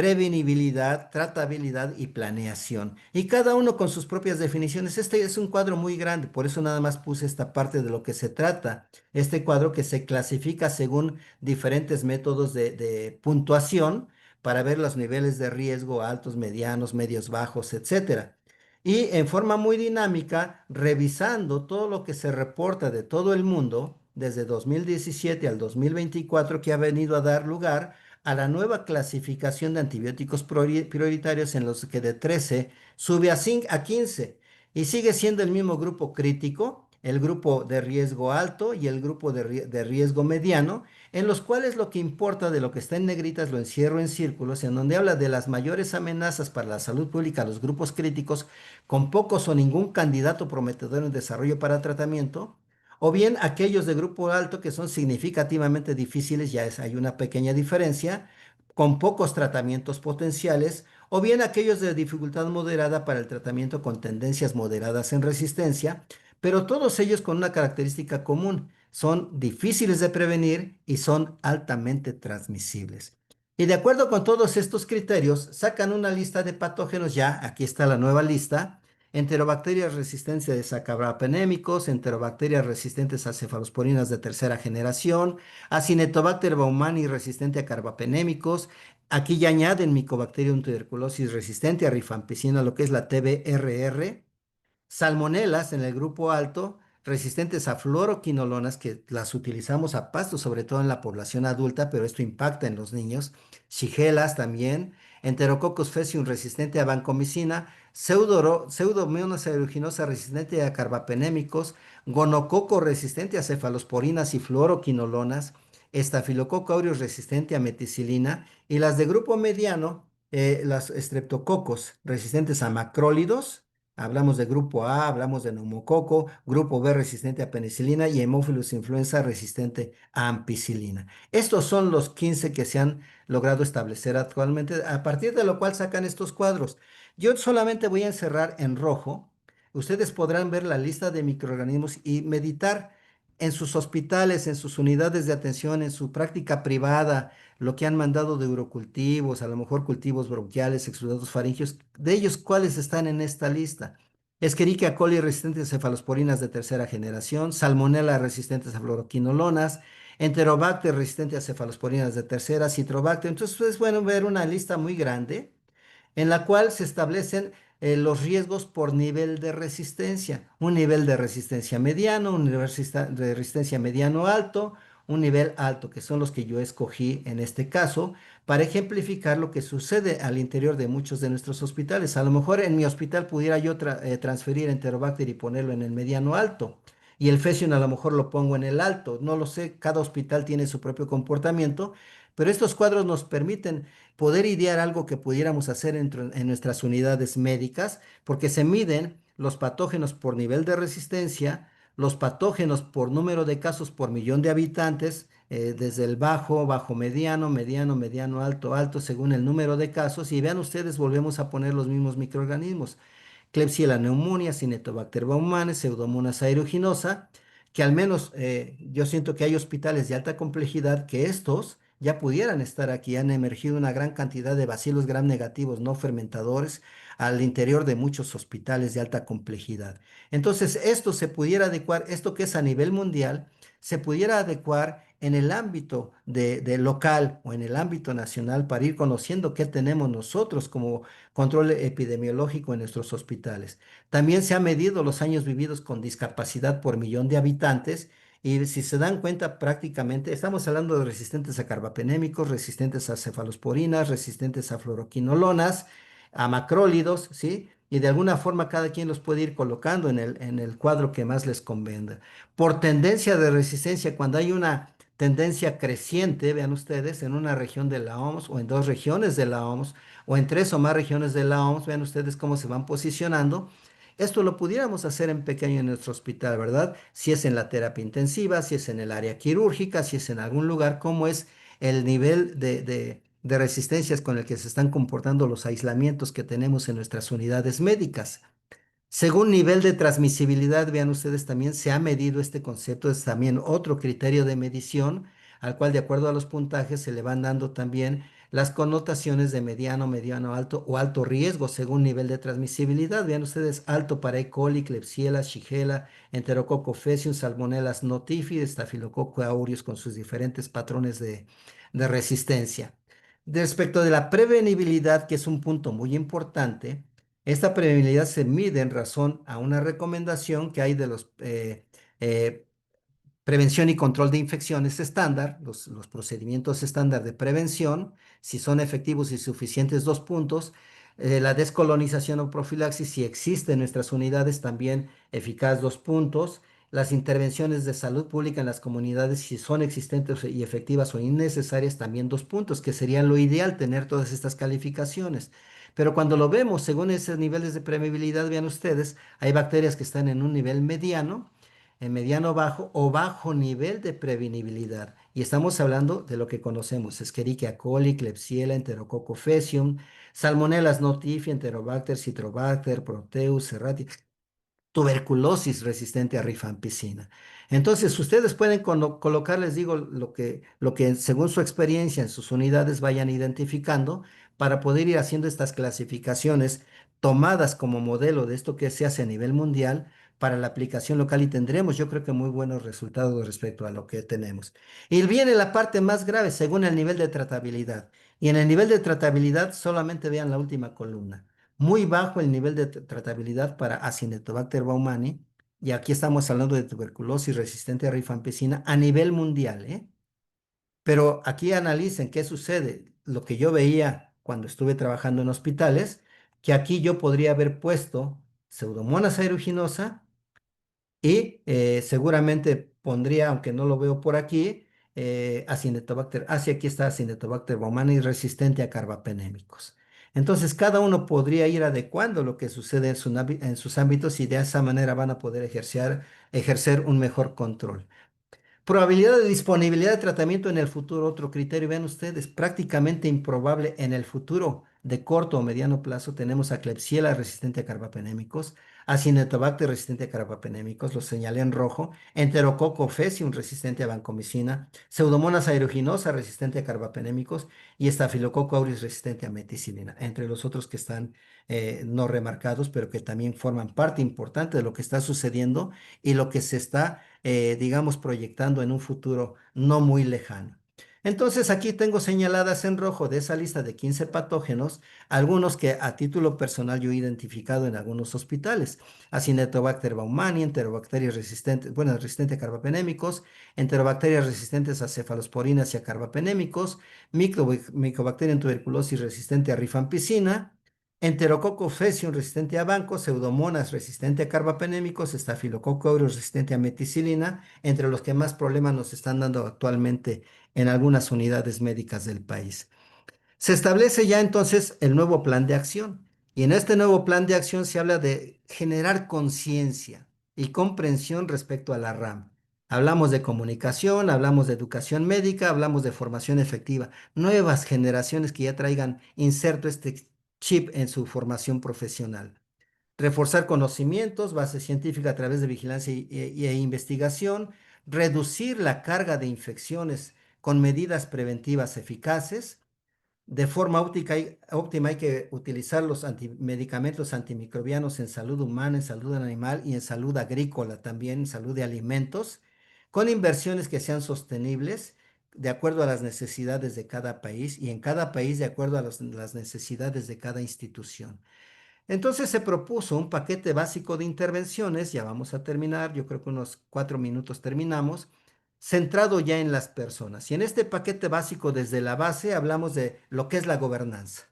prevenibilidad, tratabilidad y planeación. Y cada uno con sus propias definiciones. Este es un cuadro muy grande, por eso nada más puse esta parte de lo que se trata. Este cuadro que se clasifica según diferentes métodos de puntuación para ver los niveles de riesgo altos, medianos, medios, bajos, etcétera. Y en forma muy dinámica, revisando todo lo que se reporta de todo el mundo desde 2017 al 2024, que ha venido a dar lugar a la nueva clasificación de antibióticos prioritarios en los que de 13 sube a 15 y sigue siendo el mismo grupo crítico, el grupo de riesgo alto y el grupo de riesgo mediano, en los cuales lo que importa de lo que está en negritas lo encierro en círculos, en donde habla de las mayores amenazas para la salud pública, los grupos críticos, con pocos o ningún candidato prometedor en desarrollo para tratamiento, o bien aquellos de grupo alto que son significativamente difíciles, hay una pequeña diferencia, con pocos tratamientos potenciales, o bien aquellos de dificultad moderada para el tratamiento con tendencias moderadas en resistencia, pero todos ellos con una característica común, son difíciles de prevenir y son altamente transmisibles. Y de acuerdo con todos estos criterios, sacan una lista de patógenos ya, aquí está la nueva lista: enterobacterias resistentes a carbapenémicos, enterobacterias resistentes a cefalosporinas de tercera generación, Acinetobacter baumannii resistente a carbapenémicos. Aquí ya añaden Mycobacterium tuberculosis resistente a rifampicina, lo que es la TBRR. Salmonelas en el grupo alto, resistentes a fluoroquinolonas, que las utilizamos a pasto, sobre todo en la población adulta, pero esto impacta en los niños. Shigelas también. Enterococcus faecium resistente a vancomicina. Pseudomonas aeruginosa resistente a carbapenémicos. Gonococo resistente a cefalosporinas y fluoroquinolonas. Estafilococo aureus resistente a meticilina. Y las de grupo mediano, las estreptococos resistentes a macrólidos. Hablamos de grupo A, hablamos de neumococo, grupo B resistente a penicilina y Haemophilus influenza resistente a ampicilina. Estos son los 15 que se han logrado establecer actualmente, a partir de lo cual sacan estos cuadros. Yo solamente voy a encerrar en rojo. Ustedes podrán ver la lista de microorganismos y meditar en sus hospitales, en sus unidades de atención, en su práctica privada, lo que han mandado de urocultivos, a lo mejor cultivos bronquiales, exudados faringios, de ellos, ¿cuáles están en esta lista? Escherichia coli resistentes a cefalosporinas de tercera generación, Salmonella resistentes a fluoroquinolonas, Enterobacter resistente a cefalosporinas de tercera, Citrobacter. Entonces, es bueno ver una lista muy grande en la cual se establecen los riesgos por nivel de resistencia. Un nivel de resistencia mediano, un nivel de resistencia mediano alto, un nivel alto, que son los que yo escogí en este caso, para ejemplificar lo que sucede al interior de muchos de nuestros hospitales. A lo mejor en mi hospital pudiera yo transferir Enterobacter y ponerlo en el mediano alto. Y el Fecium a lo mejor lo pongo en el alto. No lo sé, cada hospital tiene su propio comportamiento, pero estos cuadros nos permiten poder idear algo que pudiéramos hacer en nuestras unidades médicas, porque se miden los patógenos por nivel de resistencia, los patógenos por número de casos por millón de habitantes, desde el bajo, bajo mediano, mediano, mediano, alto, alto, según el número de casos. Y vean ustedes, volvemos a poner los mismos microorganismos: Klebsiella pneumoniae, Cinetobacter baumannii, Pseudomonas aeruginosa, que al menos yo siento que hay hospitales de alta complejidad que estos ya pudieran estar aquí. Han emergido una gran cantidad de bacilos gram negativos no fermentadores al interior de muchos hospitales de alta complejidad. Entonces, esto se pudiera adecuar, esto que es a nivel mundial, se pudiera adecuar en el ámbito de local o en el ámbito nacional, para ir conociendo qué tenemos nosotros como control epidemiológico en nuestros hospitales. También se han medido los años vividos con discapacidad por millón de habitantes. Y si se dan cuenta, prácticamente estamos hablando de resistentes a carbapenémicos, resistentes a cefalosporinas, resistentes a fluoroquinolonas, a macrólidos, ¿sí? Y de alguna forma cada quien los puede ir colocando en el cuadro que más les convenga. Por tendencia de resistencia, cuando hay una tendencia creciente, vean ustedes, en una región de la OMS o en dos regiones de la OMS o en tres o más regiones de la OMS, vean ustedes cómo se van posicionando. Esto lo pudiéramos hacer en pequeño en nuestro hospital, ¿verdad? Si es en la terapia intensiva, si es en el área quirúrgica, si es en algún lugar, cómo es el nivel de resistencias con el que se están comportando los aislamientos que tenemos en nuestras unidades médicas. Según nivel de transmisibilidad, vean ustedes, también se ha medido este concepto, es también otro criterio de medición, al cual de acuerdo a los puntajes se le van dando también las connotaciones de mediano, mediano alto o alto riesgo según nivel de transmisibilidad. Vean ustedes, alto para E. coli, Klebsiella, Shigella, Enterococo faecium, Salmonella notifide, Staphylococcus aureus con sus diferentes patrones de resistencia. Respecto de la prevenibilidad, que es un punto muy importante, esta prevenibilidad se mide en razón a una recomendación que hay de los eh, prevención y control de infecciones estándar, los procedimientos estándar de prevención, si son efectivos y suficientes, 2 puntos. La descolonización o profilaxis, si existe en nuestras unidades, también eficaz, 2 puntos. Las intervenciones de salud pública en las comunidades, si son existentes y efectivas o innecesarias, también 2 puntos, que sería lo ideal tener todas estas calificaciones. Pero cuando lo vemos según esos niveles de permeabilidad, vean ustedes, hay bacterias que están en un nivel mediano, en mediano bajo o bajo nivel de prevenibilidad. Y estamos hablando de lo que conocemos: Escherichia coli, Klebsiella, Enterococo faecium, Salmonella notifida, Enterobacter, Citrobacter, Proteus, Serratia, tuberculosis resistente a rifampicina. Entonces, ustedes pueden colocar, les digo, lo que según su experiencia en sus unidades vayan identificando para poder ir haciendo estas clasificaciones tomadas como modelo de esto que se hace a nivel mundial para la aplicación local, y tendremos, yo creo que muy buenos resultados respecto a lo que tenemos. Y viene la parte más grave según el nivel de tratabilidad. Y en el nivel de tratabilidad solamente vean la última columna: muy bajo el nivel de tratabilidad para Acinetobacter baumannii, y aquí estamos hablando de tuberculosis resistente a rifampicina a nivel mundial, ¿eh? Pero aquí analicen qué sucede. Lo que yo veía cuando estuve trabajando en hospitales, que aquí yo podría haber puesto Pseudomonas aeruginosa y seguramente pondría, aunque no lo veo por aquí, Acinetobacter. Ah, sí, aquí está Acinetobacter baumannii resistente a carbapenémicos. Entonces, cada uno podría ir adecuando lo que sucede en sus ámbitos, y de esa manera van a poder ejercer un mejor control. Probabilidad de disponibilidad de tratamiento en el futuro, otro criterio. Vean ustedes, prácticamente improbable en el futuro de corto o mediano plazo. Tenemos a Klebsiella resistente a carbapenémicos, a Acinetobacter resistente a carbapenémicos, lo señalé en rojo, Enterococo faecium resistente a vancomicina, Pseudomonas aeruginosa resistente a carbapenémicos y Staphylococcus aureus resistente a meticilina, entre los otros que están no remarcados, pero que también forman parte importante de lo que está sucediendo y lo que se está digamos, proyectando en un futuro no muy lejano. Entonces, aquí tengo señaladas en rojo de esa lista de 15 patógenos, algunos que a título personal yo he identificado en algunos hospitales: Acinetobacter baumannii, enterobacterias resistentes, bueno, resistentes a carbapenémicos, enterobacterias resistentes a cefalosporinas y a carbapenémicos, Mycobacterium tuberculosis resistente a rifampicina, Enterococo faecium resistente a banco, Pseudomonas resistente a carbapenémicos, Estafilococo aureus resistente a meticilina, entre los que más problemas nos están dando actualmente en algunas unidades médicas del país. Se establece ya entonces el nuevo plan de acción, y en este nuevo plan de acción se habla de generar conciencia y comprensión respecto a la RAM. Hablamos de comunicación, hablamos de educación médica, hablamos de formación efectiva, nuevas generaciones que ya traigan inserto este chip en su formación profesional. Reforzar conocimientos, base científica a través de vigilancia e investigación, reducir la carga de infecciones con medidas preventivas eficaces. De forma óptima hay que utilizar los medicamentos antimicrobianos en salud humana, en salud animal y en salud agrícola, también en salud de alimentos, con inversiones que sean sostenibles de acuerdo a las necesidades de cada país, y en cada país de acuerdo a las necesidades de cada institución. Entonces se propuso un paquete básico de intervenciones, ya vamos a terminar, yo creo que unos 4 minutos terminamos, centrado ya en las personas. Y en este paquete básico, desde la base, hablamos de lo que es la gobernanza,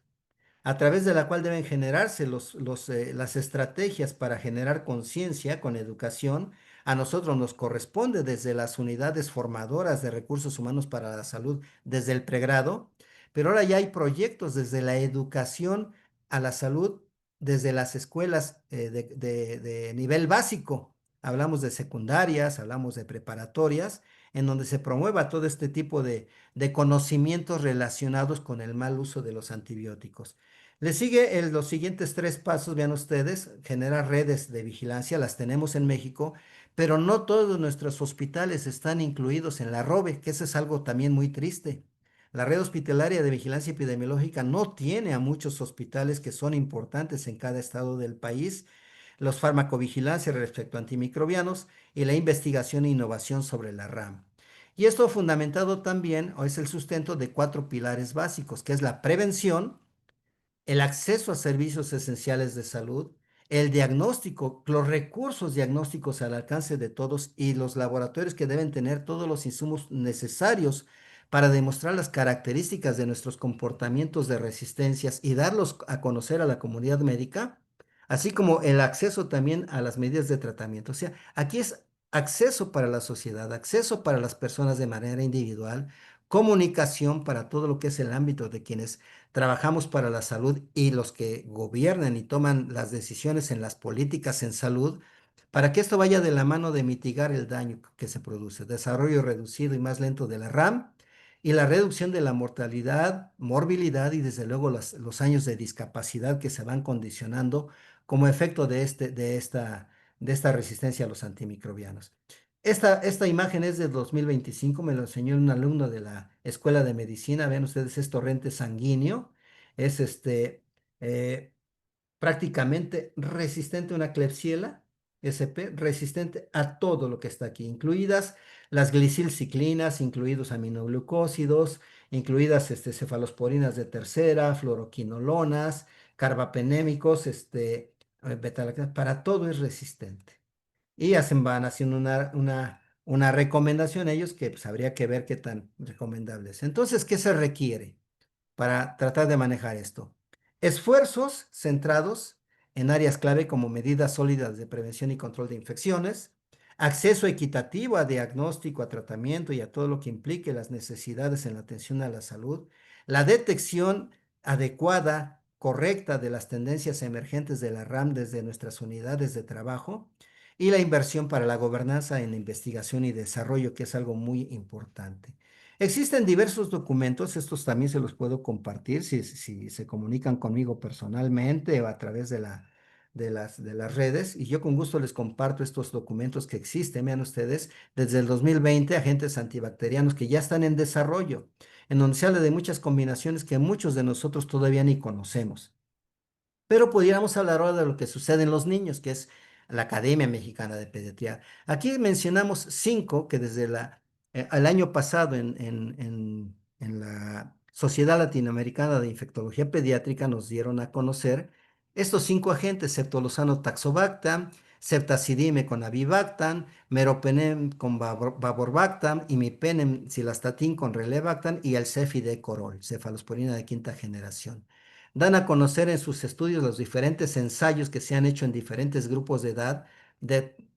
a través de la cual deben generarse las estrategias para generar conciencia con educación. A nosotros nos corresponde desde las unidades formadoras de recursos humanos para la salud, desde el pregrado, pero ahora ya hay proyectos desde la educación a la salud, desde las escuelas de nivel básico. Hablamos de secundarias, hablamos de preparatorias, en donde se promueva todo este tipo de conocimientos relacionados con el mal uso de los antibióticos. Le sigue los siguientes 3 pasos, vean ustedes: generar redes de vigilancia, las tenemos en México, pero no todos nuestros hospitales están incluidos en la ROBE, que eso es algo también muy triste. La red hospitalaria de vigilancia epidemiológica no tiene a muchos hospitales que son importantes en cada estado del país, los farmacovigilancia respecto a antimicrobianos y la investigación e innovación sobre la RAM. Y esto fundamentado también, o es el sustento de cuatro pilares básicos, que es la prevención, el acceso a servicios esenciales de salud, el diagnóstico, los recursos diagnósticos al alcance de todos y los laboratorios que deben tener todos los insumos necesarios para demostrar las características de nuestros comportamientos de resistencias y darlos a conocer a la comunidad médica, así como el acceso también a las medidas de tratamiento. O sea, aquí es acceso para la sociedad, acceso para las personas de manera individual, comunicación para todo lo que es el ámbito de quienes trabajamos para la salud y los que gobiernan y toman las decisiones en las políticas en salud, para que esto vaya de la mano de mitigar el daño que se produce, desarrollo reducido y más lento de la RAM y la reducción de la mortalidad, morbilidad y desde luego los años de discapacidad que se van condicionando como efecto de esta resistencia a los antimicrobianos. Esta imagen es de 2025, me lo enseñó un alumno de la Escuela de Medicina. Vean ustedes, es torrente sanguíneo, es eh, prácticamente resistente a una Klebsiella SP, resistente a todo lo que está aquí, incluidas las glicilciclinas, incluidos aminoglucósidos, incluidas cefalosporinas de tercera, fluoroquinolonas, carbapenémicos, betalactamas, para todo es resistente. Y van haciendo una recomendación ellos que pues, habría que ver qué tan recomendable es. Entonces, ¿qué se requiere para tratar de manejar esto? Esfuerzos centrados en áreas clave como medidas sólidas de prevención y control de infecciones, acceso equitativo a diagnóstico, a tratamiento y a todo lo que implique las necesidades en la atención a la salud, la detección adecuada, correcta de las tendencias emergentes de la RAM desde nuestras unidades de trabajo y la inversión para la gobernanza en la investigación y desarrollo, que es algo muy importante. Existen diversos documentos, estos también se los puedo compartir si se comunican conmigo personalmente o a través de las redes, y yo con gusto les comparto estos documentos que existen, vean ustedes, desde el 2020, agentes antibacterianos que ya están en desarrollo, en donde se habla de muchas combinaciones que muchos de nosotros todavía ni conocemos. Pero pudiéramos hablar ahora de lo que sucede en los niños, que es la Academia Mexicana de Pediatría. Aquí mencionamos cinco que desde el año pasado en la Sociedad Latinoamericana de Infectología Pediátrica nos dieron a conocer estos cinco agentes: ceftolozano taxobactam, ceftazidime con avibactam, meropenem con vaborbactam, imipenem cilastatin con relebactam y el cefidecorol, cefalosporina de quinta generación. Dan a conocer en sus estudios los diferentes ensayos que se han hecho en diferentes grupos de edad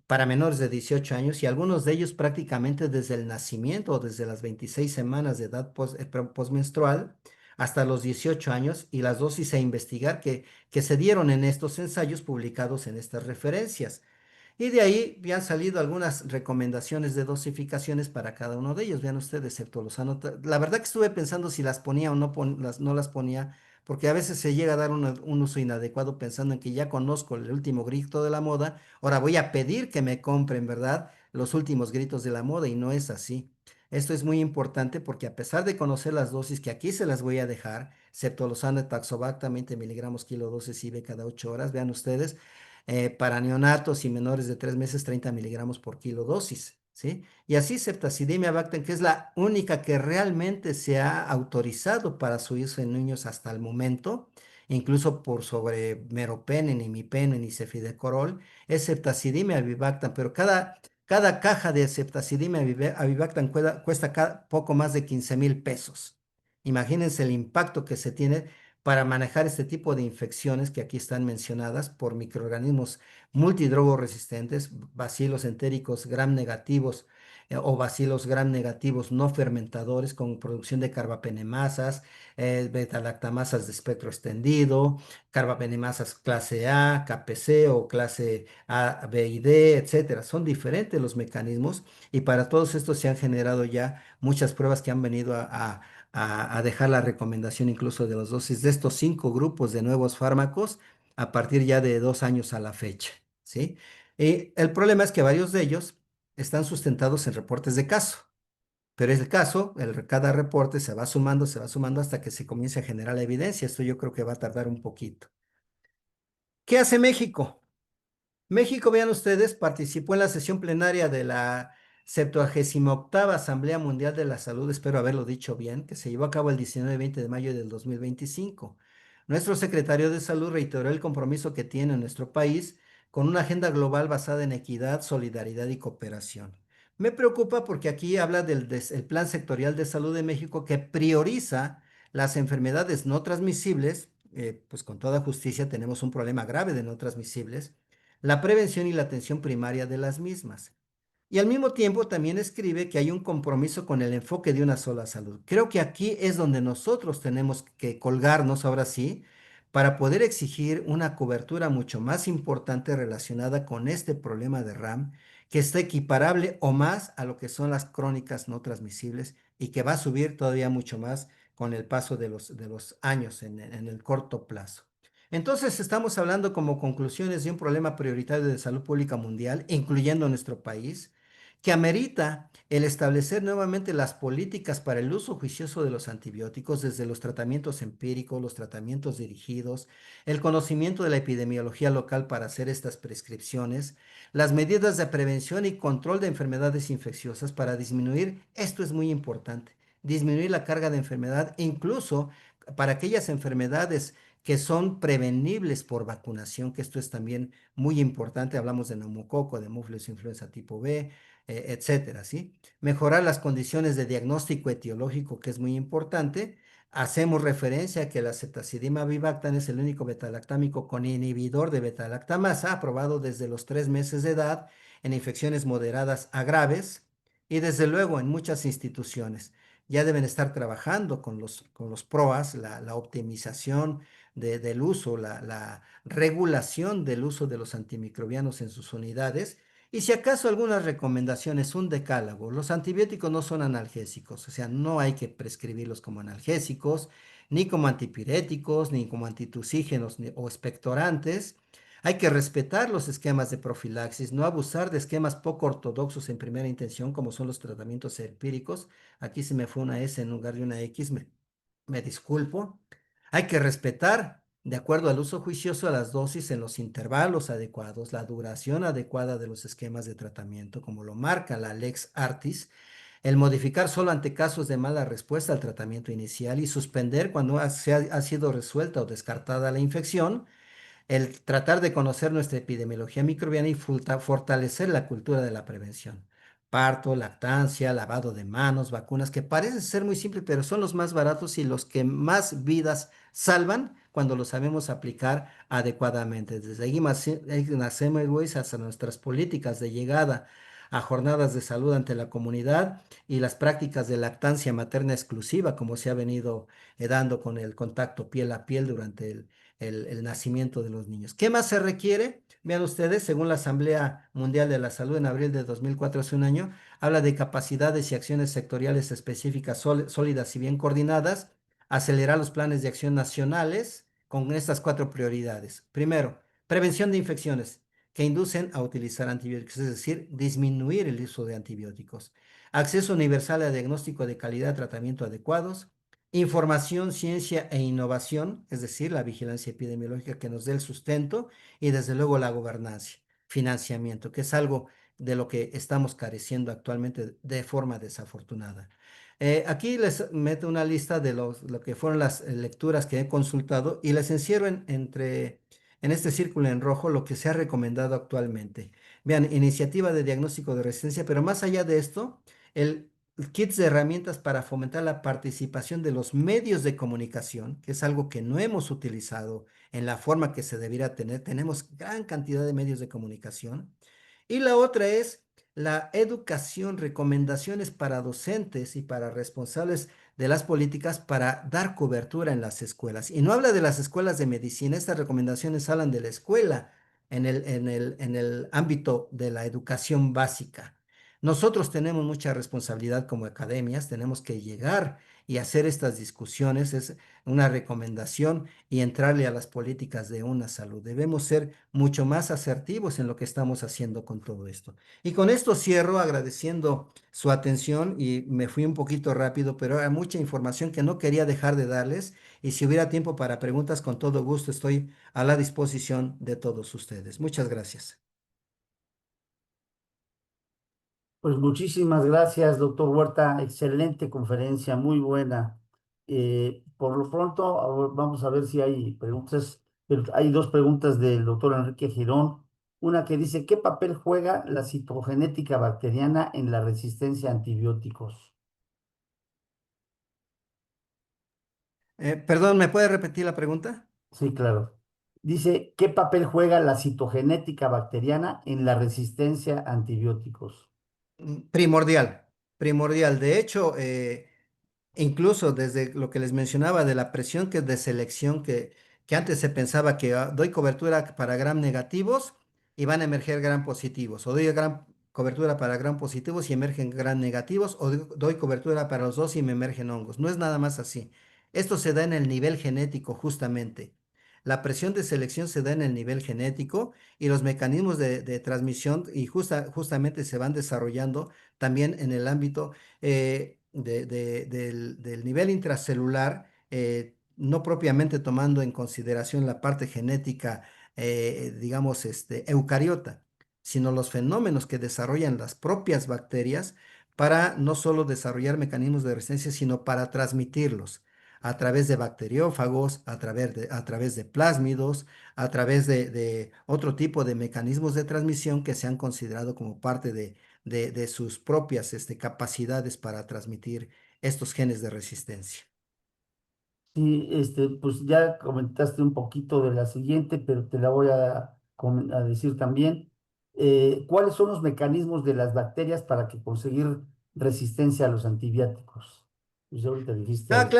para menores de 18 años, y algunos de ellos prácticamente desde el nacimiento o desde las 26 semanas de edad postmenstrual hasta los 18 años, y las dosis a investigar que se dieron en estos ensayos publicados en estas referencias. Y de ahí ya han salido algunas recomendaciones de dosificaciones para cada uno de ellos. Vean ustedes, ceftolozano. La verdad que estuve pensando si las ponía o no las ponía, porque a veces se llega a dar un uso inadecuado pensando en que ya conozco el último grito de la moda, ahora voy a pedir que me compren, ¿verdad? Los últimos gritos de la moda, y no es así. Esto es muy importante porque a pesar de conocer las dosis que aquí se las voy a dejar, ceftolozano, taxobactam, 20 miligramos kilo dosis IV cada 8 horas, vean ustedes, para neonatos y menores de 3 meses, 30 miligramos por kilo dosis, ¿sí? Y así ceftazidimia bactam, que es la única que realmente se ha autorizado para su uso en niños hasta el momento, incluso por sobre meropenem, imipenem y cefidecorol, es ceftazidimia avibactam, pero cada caja de ceftazidimia avibactam cuesta poco más de 15,000 pesos. Imagínense el impacto que se tiene para manejar este tipo de infecciones que aquí están mencionadas por microorganismos multidrogoresistentes, bacilos entéricos gram negativos o bacilos gram negativos no fermentadores con producción de carbapenemasas, betalactamasas de espectro extendido, carbapenemasas clase A, KPC o clase A, B y D, etcétera. Son diferentes los mecanismos, y para todos estos se han generado ya muchas pruebas que han venido a dejar la recomendación incluso de las dosis de estos cinco grupos de nuevos fármacos a partir ya de 2 años a la fecha, ¿sí? Y el problema es que varios de ellos están sustentados en reportes de caso. Pero es el caso, cada reporte se va sumando hasta que se comience a generar la evidencia. Esto yo creo que va a tardar un poquito. ¿Qué hace México? México, vean ustedes, participó en la sesión plenaria de la 78ª Asamblea Mundial de la Salud, espero haberlo dicho bien, que se llevó a cabo el 19 y 20 de mayo del 2025. Nuestro secretario de Salud reiteró el compromiso que tiene nuestro país con una agenda global basada en equidad, solidaridad y cooperación. Me preocupa porque aquí habla el Plan Sectorial de Salud de México que prioriza las enfermedades no transmisibles, pues con toda justicia tenemos un problema grave de no transmisibles, la prevención y la atención primaria de las mismas. Y al mismo tiempo también escribe que hay un compromiso con el enfoque de una sola salud. Creo que aquí es donde nosotros tenemos que colgarnos ahora sí para poder exigir una cobertura mucho más importante relacionada con este problema de RAM, que está equiparable o más a lo que son las crónicas no transmisibles y que va a subir todavía mucho más con el paso de los años en el corto plazo. Entonces, estamos hablando como conclusiones de un problema prioritario de salud pública mundial, incluyendo nuestro país, que amerita el establecer nuevamente las políticas para el uso juicioso de los antibióticos, desde los tratamientos empíricos, los tratamientos dirigidos, el conocimiento de la epidemiología local para hacer estas prescripciones, las medidas de prevención y control de enfermedades infecciosas para disminuir, esto es muy importante, disminuir la carga de enfermedad, incluso para aquellas enfermedades que son prevenibles por vacunación, que esto es también muy importante. Hablamos de neumococo, de Muflus influenza tipo B, etcétera, ¿sí? Mejorar las condiciones de diagnóstico etiológico, que es muy importante. Hacemos referencia a que la ceftazidima avibactam es el único betalactámico con inhibidor de beta-lactamasa aprobado desde los 3 meses de edad en infecciones moderadas a graves y desde luego en muchas instituciones. Ya deben estar trabajando con los PROAS, la optimización del uso, la regulación del uso de los antimicrobianos en sus unidades. Y si acaso algunas recomendaciones, un decálogo, los antibióticos no son analgésicos, o sea, no hay que prescribirlos como analgésicos, ni como antipiréticos, ni como antitusígenos o expectorantes. Hay que respetar los esquemas de profilaxis, no abusar de esquemas poco ortodoxos en primera intención, como son los tratamientos empíricos. Aquí se me fue una S en lugar de una X, me disculpo. Hay que respetar, de acuerdo al uso juicioso, las dosis en los intervalos adecuados, la duración adecuada de los esquemas de tratamiento, como lo marca la Lex Artis, el modificar solo ante casos de mala respuesta al tratamiento inicial y suspender cuando ha sido resuelta o descartada la infección, el tratar de conocer nuestra epidemiología microbiana y fortalecer la cultura de la prevención. Parto, lactancia, lavado de manos, vacunas, que parecen ser muy simples, pero son los más baratos y los que más vidas salvan cuando los sabemos aplicar adecuadamente. Desde ahí nacemos hasta nuestras políticas de llegada a jornadas de salud ante la comunidad y las prácticas de lactancia materna exclusiva, como se ha venido dando con el contacto piel a piel durante el nacimiento de los niños. ¿Qué más se requiere? Vean ustedes, según la Asamblea Mundial de la Salud en abril de 2004, hace un año, habla de capacidades y acciones sectoriales específicas sólidas y bien coordinadas, acelerar los planes de acción nacionales con estas 4 prioridades. Primero, prevención de infecciones que inducen a utilizar antibióticos, es decir, disminuir el uso de antibióticos. Acceso universal a diagnóstico de calidad, tratamiento adecuados. Información, ciencia e innovación, es decir, la vigilancia epidemiológica que nos dé el sustento y desde luego la gobernanza, financiamiento, que es algo de lo que estamos careciendo actualmente de forma desafortunada. Aquí les meto una lista de lo que fueron las lecturas que he consultado y les encierro en este círculo en rojo lo que se ha recomendado actualmente. Vean, iniciativa de diagnóstico de resistencia, pero más allá de esto, el kits de herramientas para fomentar la participación de los medios de comunicación, que es algo que no hemos utilizado en la forma que se debiera tener. Tenemos gran cantidad de medios de comunicación. Y la otra es la educación, recomendaciones para docentes y para responsables de las políticas para dar cobertura en las escuelas. Y no habla de las escuelas de medicina, estas recomendaciones hablan de la escuela en el ámbito de la educación básica. Nosotros tenemos mucha responsabilidad como academias, tenemos que llegar y hacer estas discusiones es una recomendación y entrarle a las políticas de una salud. Debemos ser mucho más asertivos en lo que estamos haciendo con todo esto. Y con esto cierro agradeciendo su atención y me fui un poquito rápido, pero era mucha información que no quería dejar de darles y si hubiera tiempo para preguntas, con todo gusto estoy a la disposición de todos ustedes. Muchas gracias. Pues muchísimas gracias, doctor Huerta. Excelente conferencia, muy buena. Por lo pronto, vamos a ver si hay preguntas. Pero hay dos preguntas del doctor Enrique Girón. Una que dice, ¿qué papel juega la citogenética bacteriana en la resistencia a antibióticos? Perdón, ¿me puede repetir la pregunta? Sí, claro. Dice, ¿qué papel juega la citogenética bacteriana en la resistencia a antibióticos? Primordial, primordial. De hecho, incluso desde lo que les mencionaba de la presión que de selección que antes se pensaba que doy cobertura para gram negativos y van a emerger gram positivos, o doy gran cobertura para gram positivos y emergen gram negativos, o doy cobertura para los dos y me emergen hongos. No es nada más así. Esto se da en el nivel genético justamente. La presión de selección se da en el nivel genético y los mecanismos de transmisión y justamente se van desarrollando también en el ámbito del nivel intracelular, no propiamente tomando en consideración la parte genética, digamos, eucariota, sino los fenómenos que desarrollan las propias bacterias para no solo desarrollar mecanismos de resistencia, sino para transmitirlos a través de bacteriófagos, a través de plásmidos, a través de otro tipo de mecanismos de transmisión que se han considerado como parte de sus propias capacidades para transmitir estos genes de resistencia. Sí, pues ya comentaste un poquito de la siguiente, pero te la voy a decir también. ¿Cuáles son los mecanismos de las bacterias para que conseguir resistencia a los antibióticos? Pues ya ahorita dijiste Ah, algo.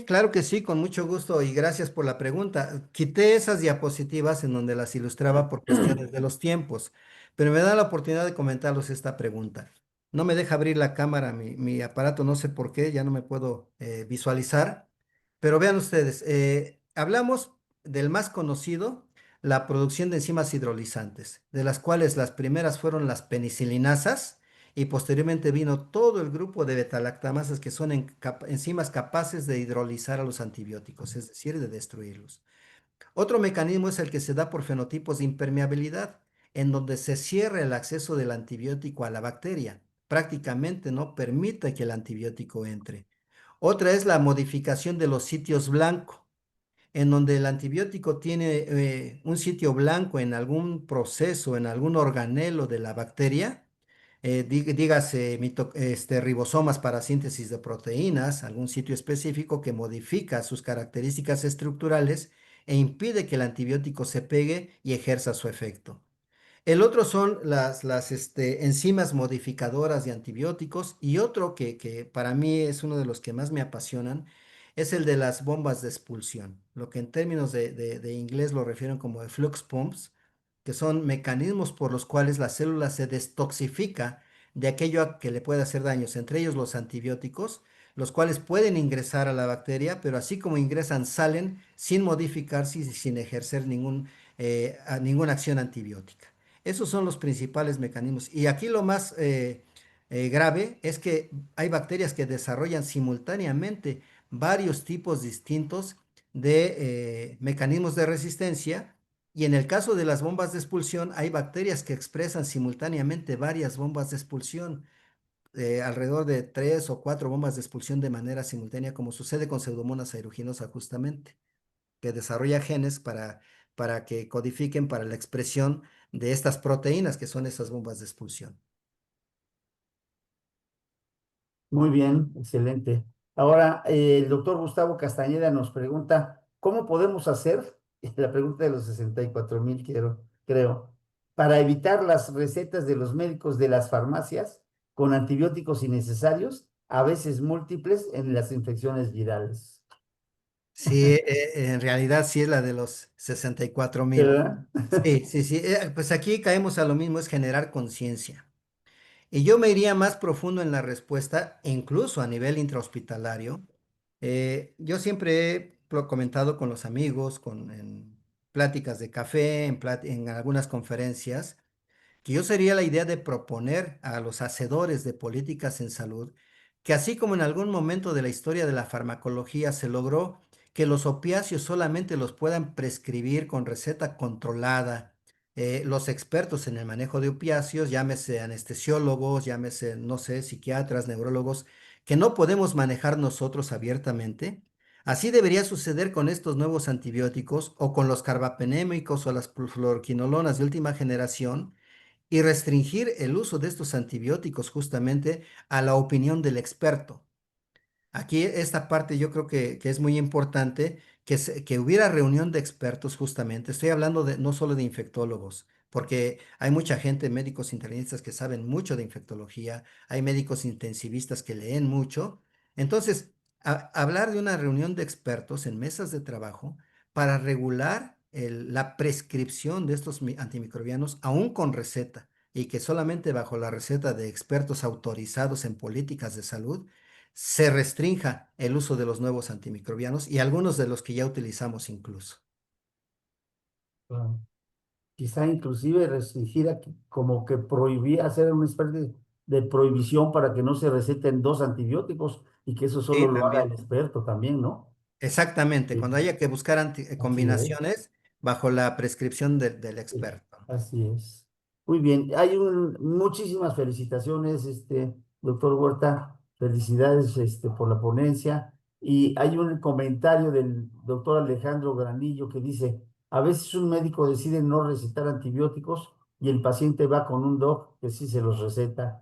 claro que sí, con mucho gusto y gracias por la pregunta. Quité esas diapositivas en donde las ilustraba por cuestiones de los tiempos, pero me da la oportunidad de comentarles esta pregunta. No me deja abrir la cámara, mi aparato, no sé por qué, ya no me puedo visualizar, pero vean ustedes, hablamos del más conocido, la producción de enzimas hidrolizantes, de las cuales las primeras fueron las penicilinasas y posteriormente vino todo el grupo de betalactamasas que son enzimas capaces de hidrolizar a los antibióticos, es decir, de destruirlos. Otro mecanismo es el que se da por fenotipos de impermeabilidad, en donde se cierra el acceso del antibiótico a la bacteria. Prácticamente no permite que el antibiótico entre. Otra es la modificación de los sitios blancos, en donde el antibiótico tiene un sitio blanco en algún proceso, en algún organelo de la bacteria, dígase ribosomas para síntesis de proteínas, algún sitio específico que modifica sus características estructurales e impide que el antibiótico se pegue y ejerza su efecto. El otro son las enzimas modificadoras de antibióticos y otro que para mí es uno de los que más me apasionan es el de las bombas de expulsión, lo que en términos de inglés lo refieren como efflux pumps, que son mecanismos por los cuales la célula se destoxifica de aquello a que le puede hacer daños, entre ellos los antibióticos, los cuales pueden ingresar a la bacteria, pero así como ingresan, salen sin modificarse y sin ejercer ninguna acción antibiótica. Esos son los principales mecanismos. Y aquí lo más grave es que hay bacterias que desarrollan simultáneamente varios tipos distintos de mecanismos de resistencia. Y en el caso de las bombas de expulsión, hay bacterias que expresan simultáneamente varias bombas de expulsión, alrededor de 3 o 4 bombas de expulsión de manera simultánea, como sucede con Pseudomonas aeruginosa justamente, que desarrolla genes para que codifiquen para la expresión de estas proteínas que son esas bombas de expulsión. Muy bien, excelente. Ahora, el doctor Gustavo Castañeda nos pregunta, ¿cómo podemos hacer? La pregunta de los 64,000, creo, para evitar las recetas de los médicos de las farmacias con antibióticos innecesarios, a veces múltiples en las infecciones virales. Sí, en realidad sí es la de los 64,000. ¿Verdad? Sí, sí, sí. Pues aquí caemos a lo mismo, es generar conciencia. Y yo me iría más profundo en la respuesta, incluso a nivel intrahospitalario. Yo siempre he comentado con los amigos, en pláticas de café, en algunas conferencias, que yo sería la idea de proponer a los hacedores de políticas en salud que así como en algún momento de la historia de la farmacología se logró que los opiáceos solamente los puedan prescribir con receta controlada, los expertos en el manejo de opiáceos, llámese anestesiólogos, llámese, no sé, psiquiatras, neurólogos, que no podemos manejar nosotros abiertamente. Así debería suceder con estos nuevos antibióticos o con los carbapenémicos o las fluoroquinolonas de última generación y restringir el uso de estos antibióticos justamente a la opinión del experto. Aquí esta parte yo creo que es muy importante que hubiera reunión de expertos justamente. Estoy hablando de, no solo de infectólogos, porque hay mucha gente, médicos internistas que saben mucho de infectología, hay médicos intensivistas que leen mucho. Entonces, hablar de una reunión de expertos en mesas de trabajo para regular la prescripción de estos antimicrobianos, aún con receta, y que solamente bajo la receta de expertos autorizados en políticas de salud, se restrinja el uso de los nuevos antimicrobianos y algunos de los que ya utilizamos incluso. Claro. Quizá inclusive restringir como que prohibía hacer una especie de prohibición para que no se receten dos antibióticos y que eso solo Sí, lo haga el también. experto también, ¿no? Exactamente, Sí, cuando haya que buscar así es. combinaciones bajo la prescripción del Sí, experto. así es. Muy bien. Muchísimas felicitaciones, doctor Huerta. Felicidades, por la ponencia. Y hay un comentario del doctor Alejandro Granillo que dice, a veces un médico decide no recetar antibióticos y el paciente va con un doc que sí se los receta.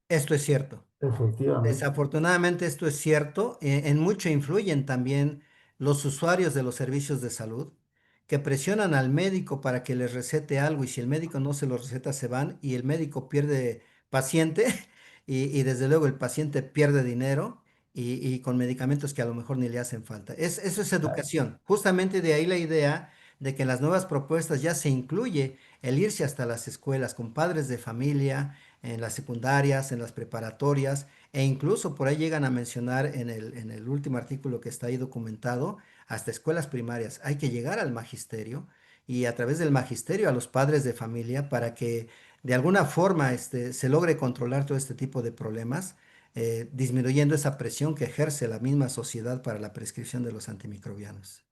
Esto es cierto. Efectivamente. Desafortunadamente esto es cierto. En mucho influyen también los usuarios de los servicios de salud que presionan al médico para que les recete algo y si el médico no se lo receta se van y el médico pierde paciente y desde luego el paciente pierde dinero y con medicamentos que a lo mejor ni le hacen falta. Eso es educación. Justamente de ahí la idea de que en las nuevas propuestas ya se incluye el irse hasta las escuelas con padres de familia en las secundarias, en las preparatorias, e incluso por ahí llegan a mencionar en el último artículo que está ahí documentado, hasta escuelas primarias. Hay que llegar al magisterio y a través del magisterio a los padres de familia para que de alguna forma se logre controlar todo este tipo de problemas, disminuyendo esa presión que ejerce la misma sociedad para la prescripción de los antimicrobianos.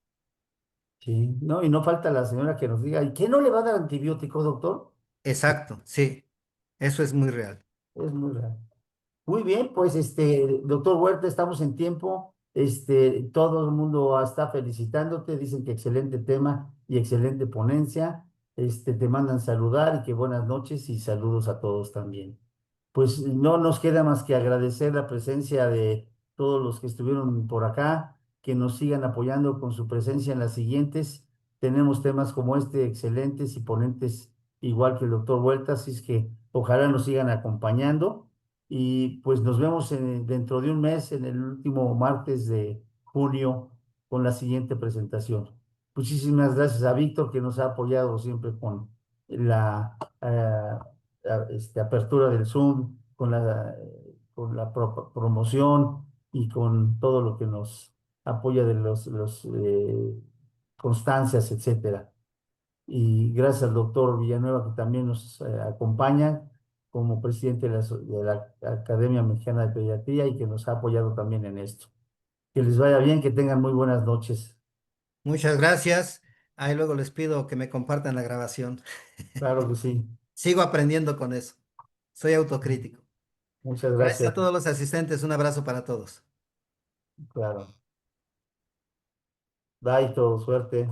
Sí. No, y no falta la señora que nos diga, ¿y qué no le va a dar antibiótico, doctor? Exacto, sí, eso es muy real. Es muy raro. Muy bien, pues doctor Huerta, estamos en tiempo. Todo el mundo está felicitándote, dicen que excelente tema y excelente ponencia. Te mandan saludar y que buenas noches y saludos a todos también. Pues no nos queda más que agradecer la presencia de todos los que estuvieron por acá, que nos sigan apoyando con su presencia en las siguientes. Tenemos temas como este excelentes y ponentes igual que el doctor Huerta, así es que ojalá nos sigan acompañando y pues nos vemos dentro de un mes, en el último martes de junio, con la siguiente presentación. Muchísimas gracias a Víctor que nos ha apoyado siempre con la apertura del Zoom, con la promoción y con todo lo que nos apoya de los constancias, etcétera. Y gracias al doctor Villanueva que también nos acompaña como presidente de la Academia Mexicana de Pediatría y que nos ha apoyado también en esto. Que les vaya bien, que tengan muy buenas noches. Muchas gracias. Ahí luego les pido que me compartan la grabación. Claro que sí. Sigo aprendiendo con eso. Soy autocrítico. Muchas Gracias gracias. a todos los asistentes. Un abrazo para todos. Claro. Bye, todo suerte.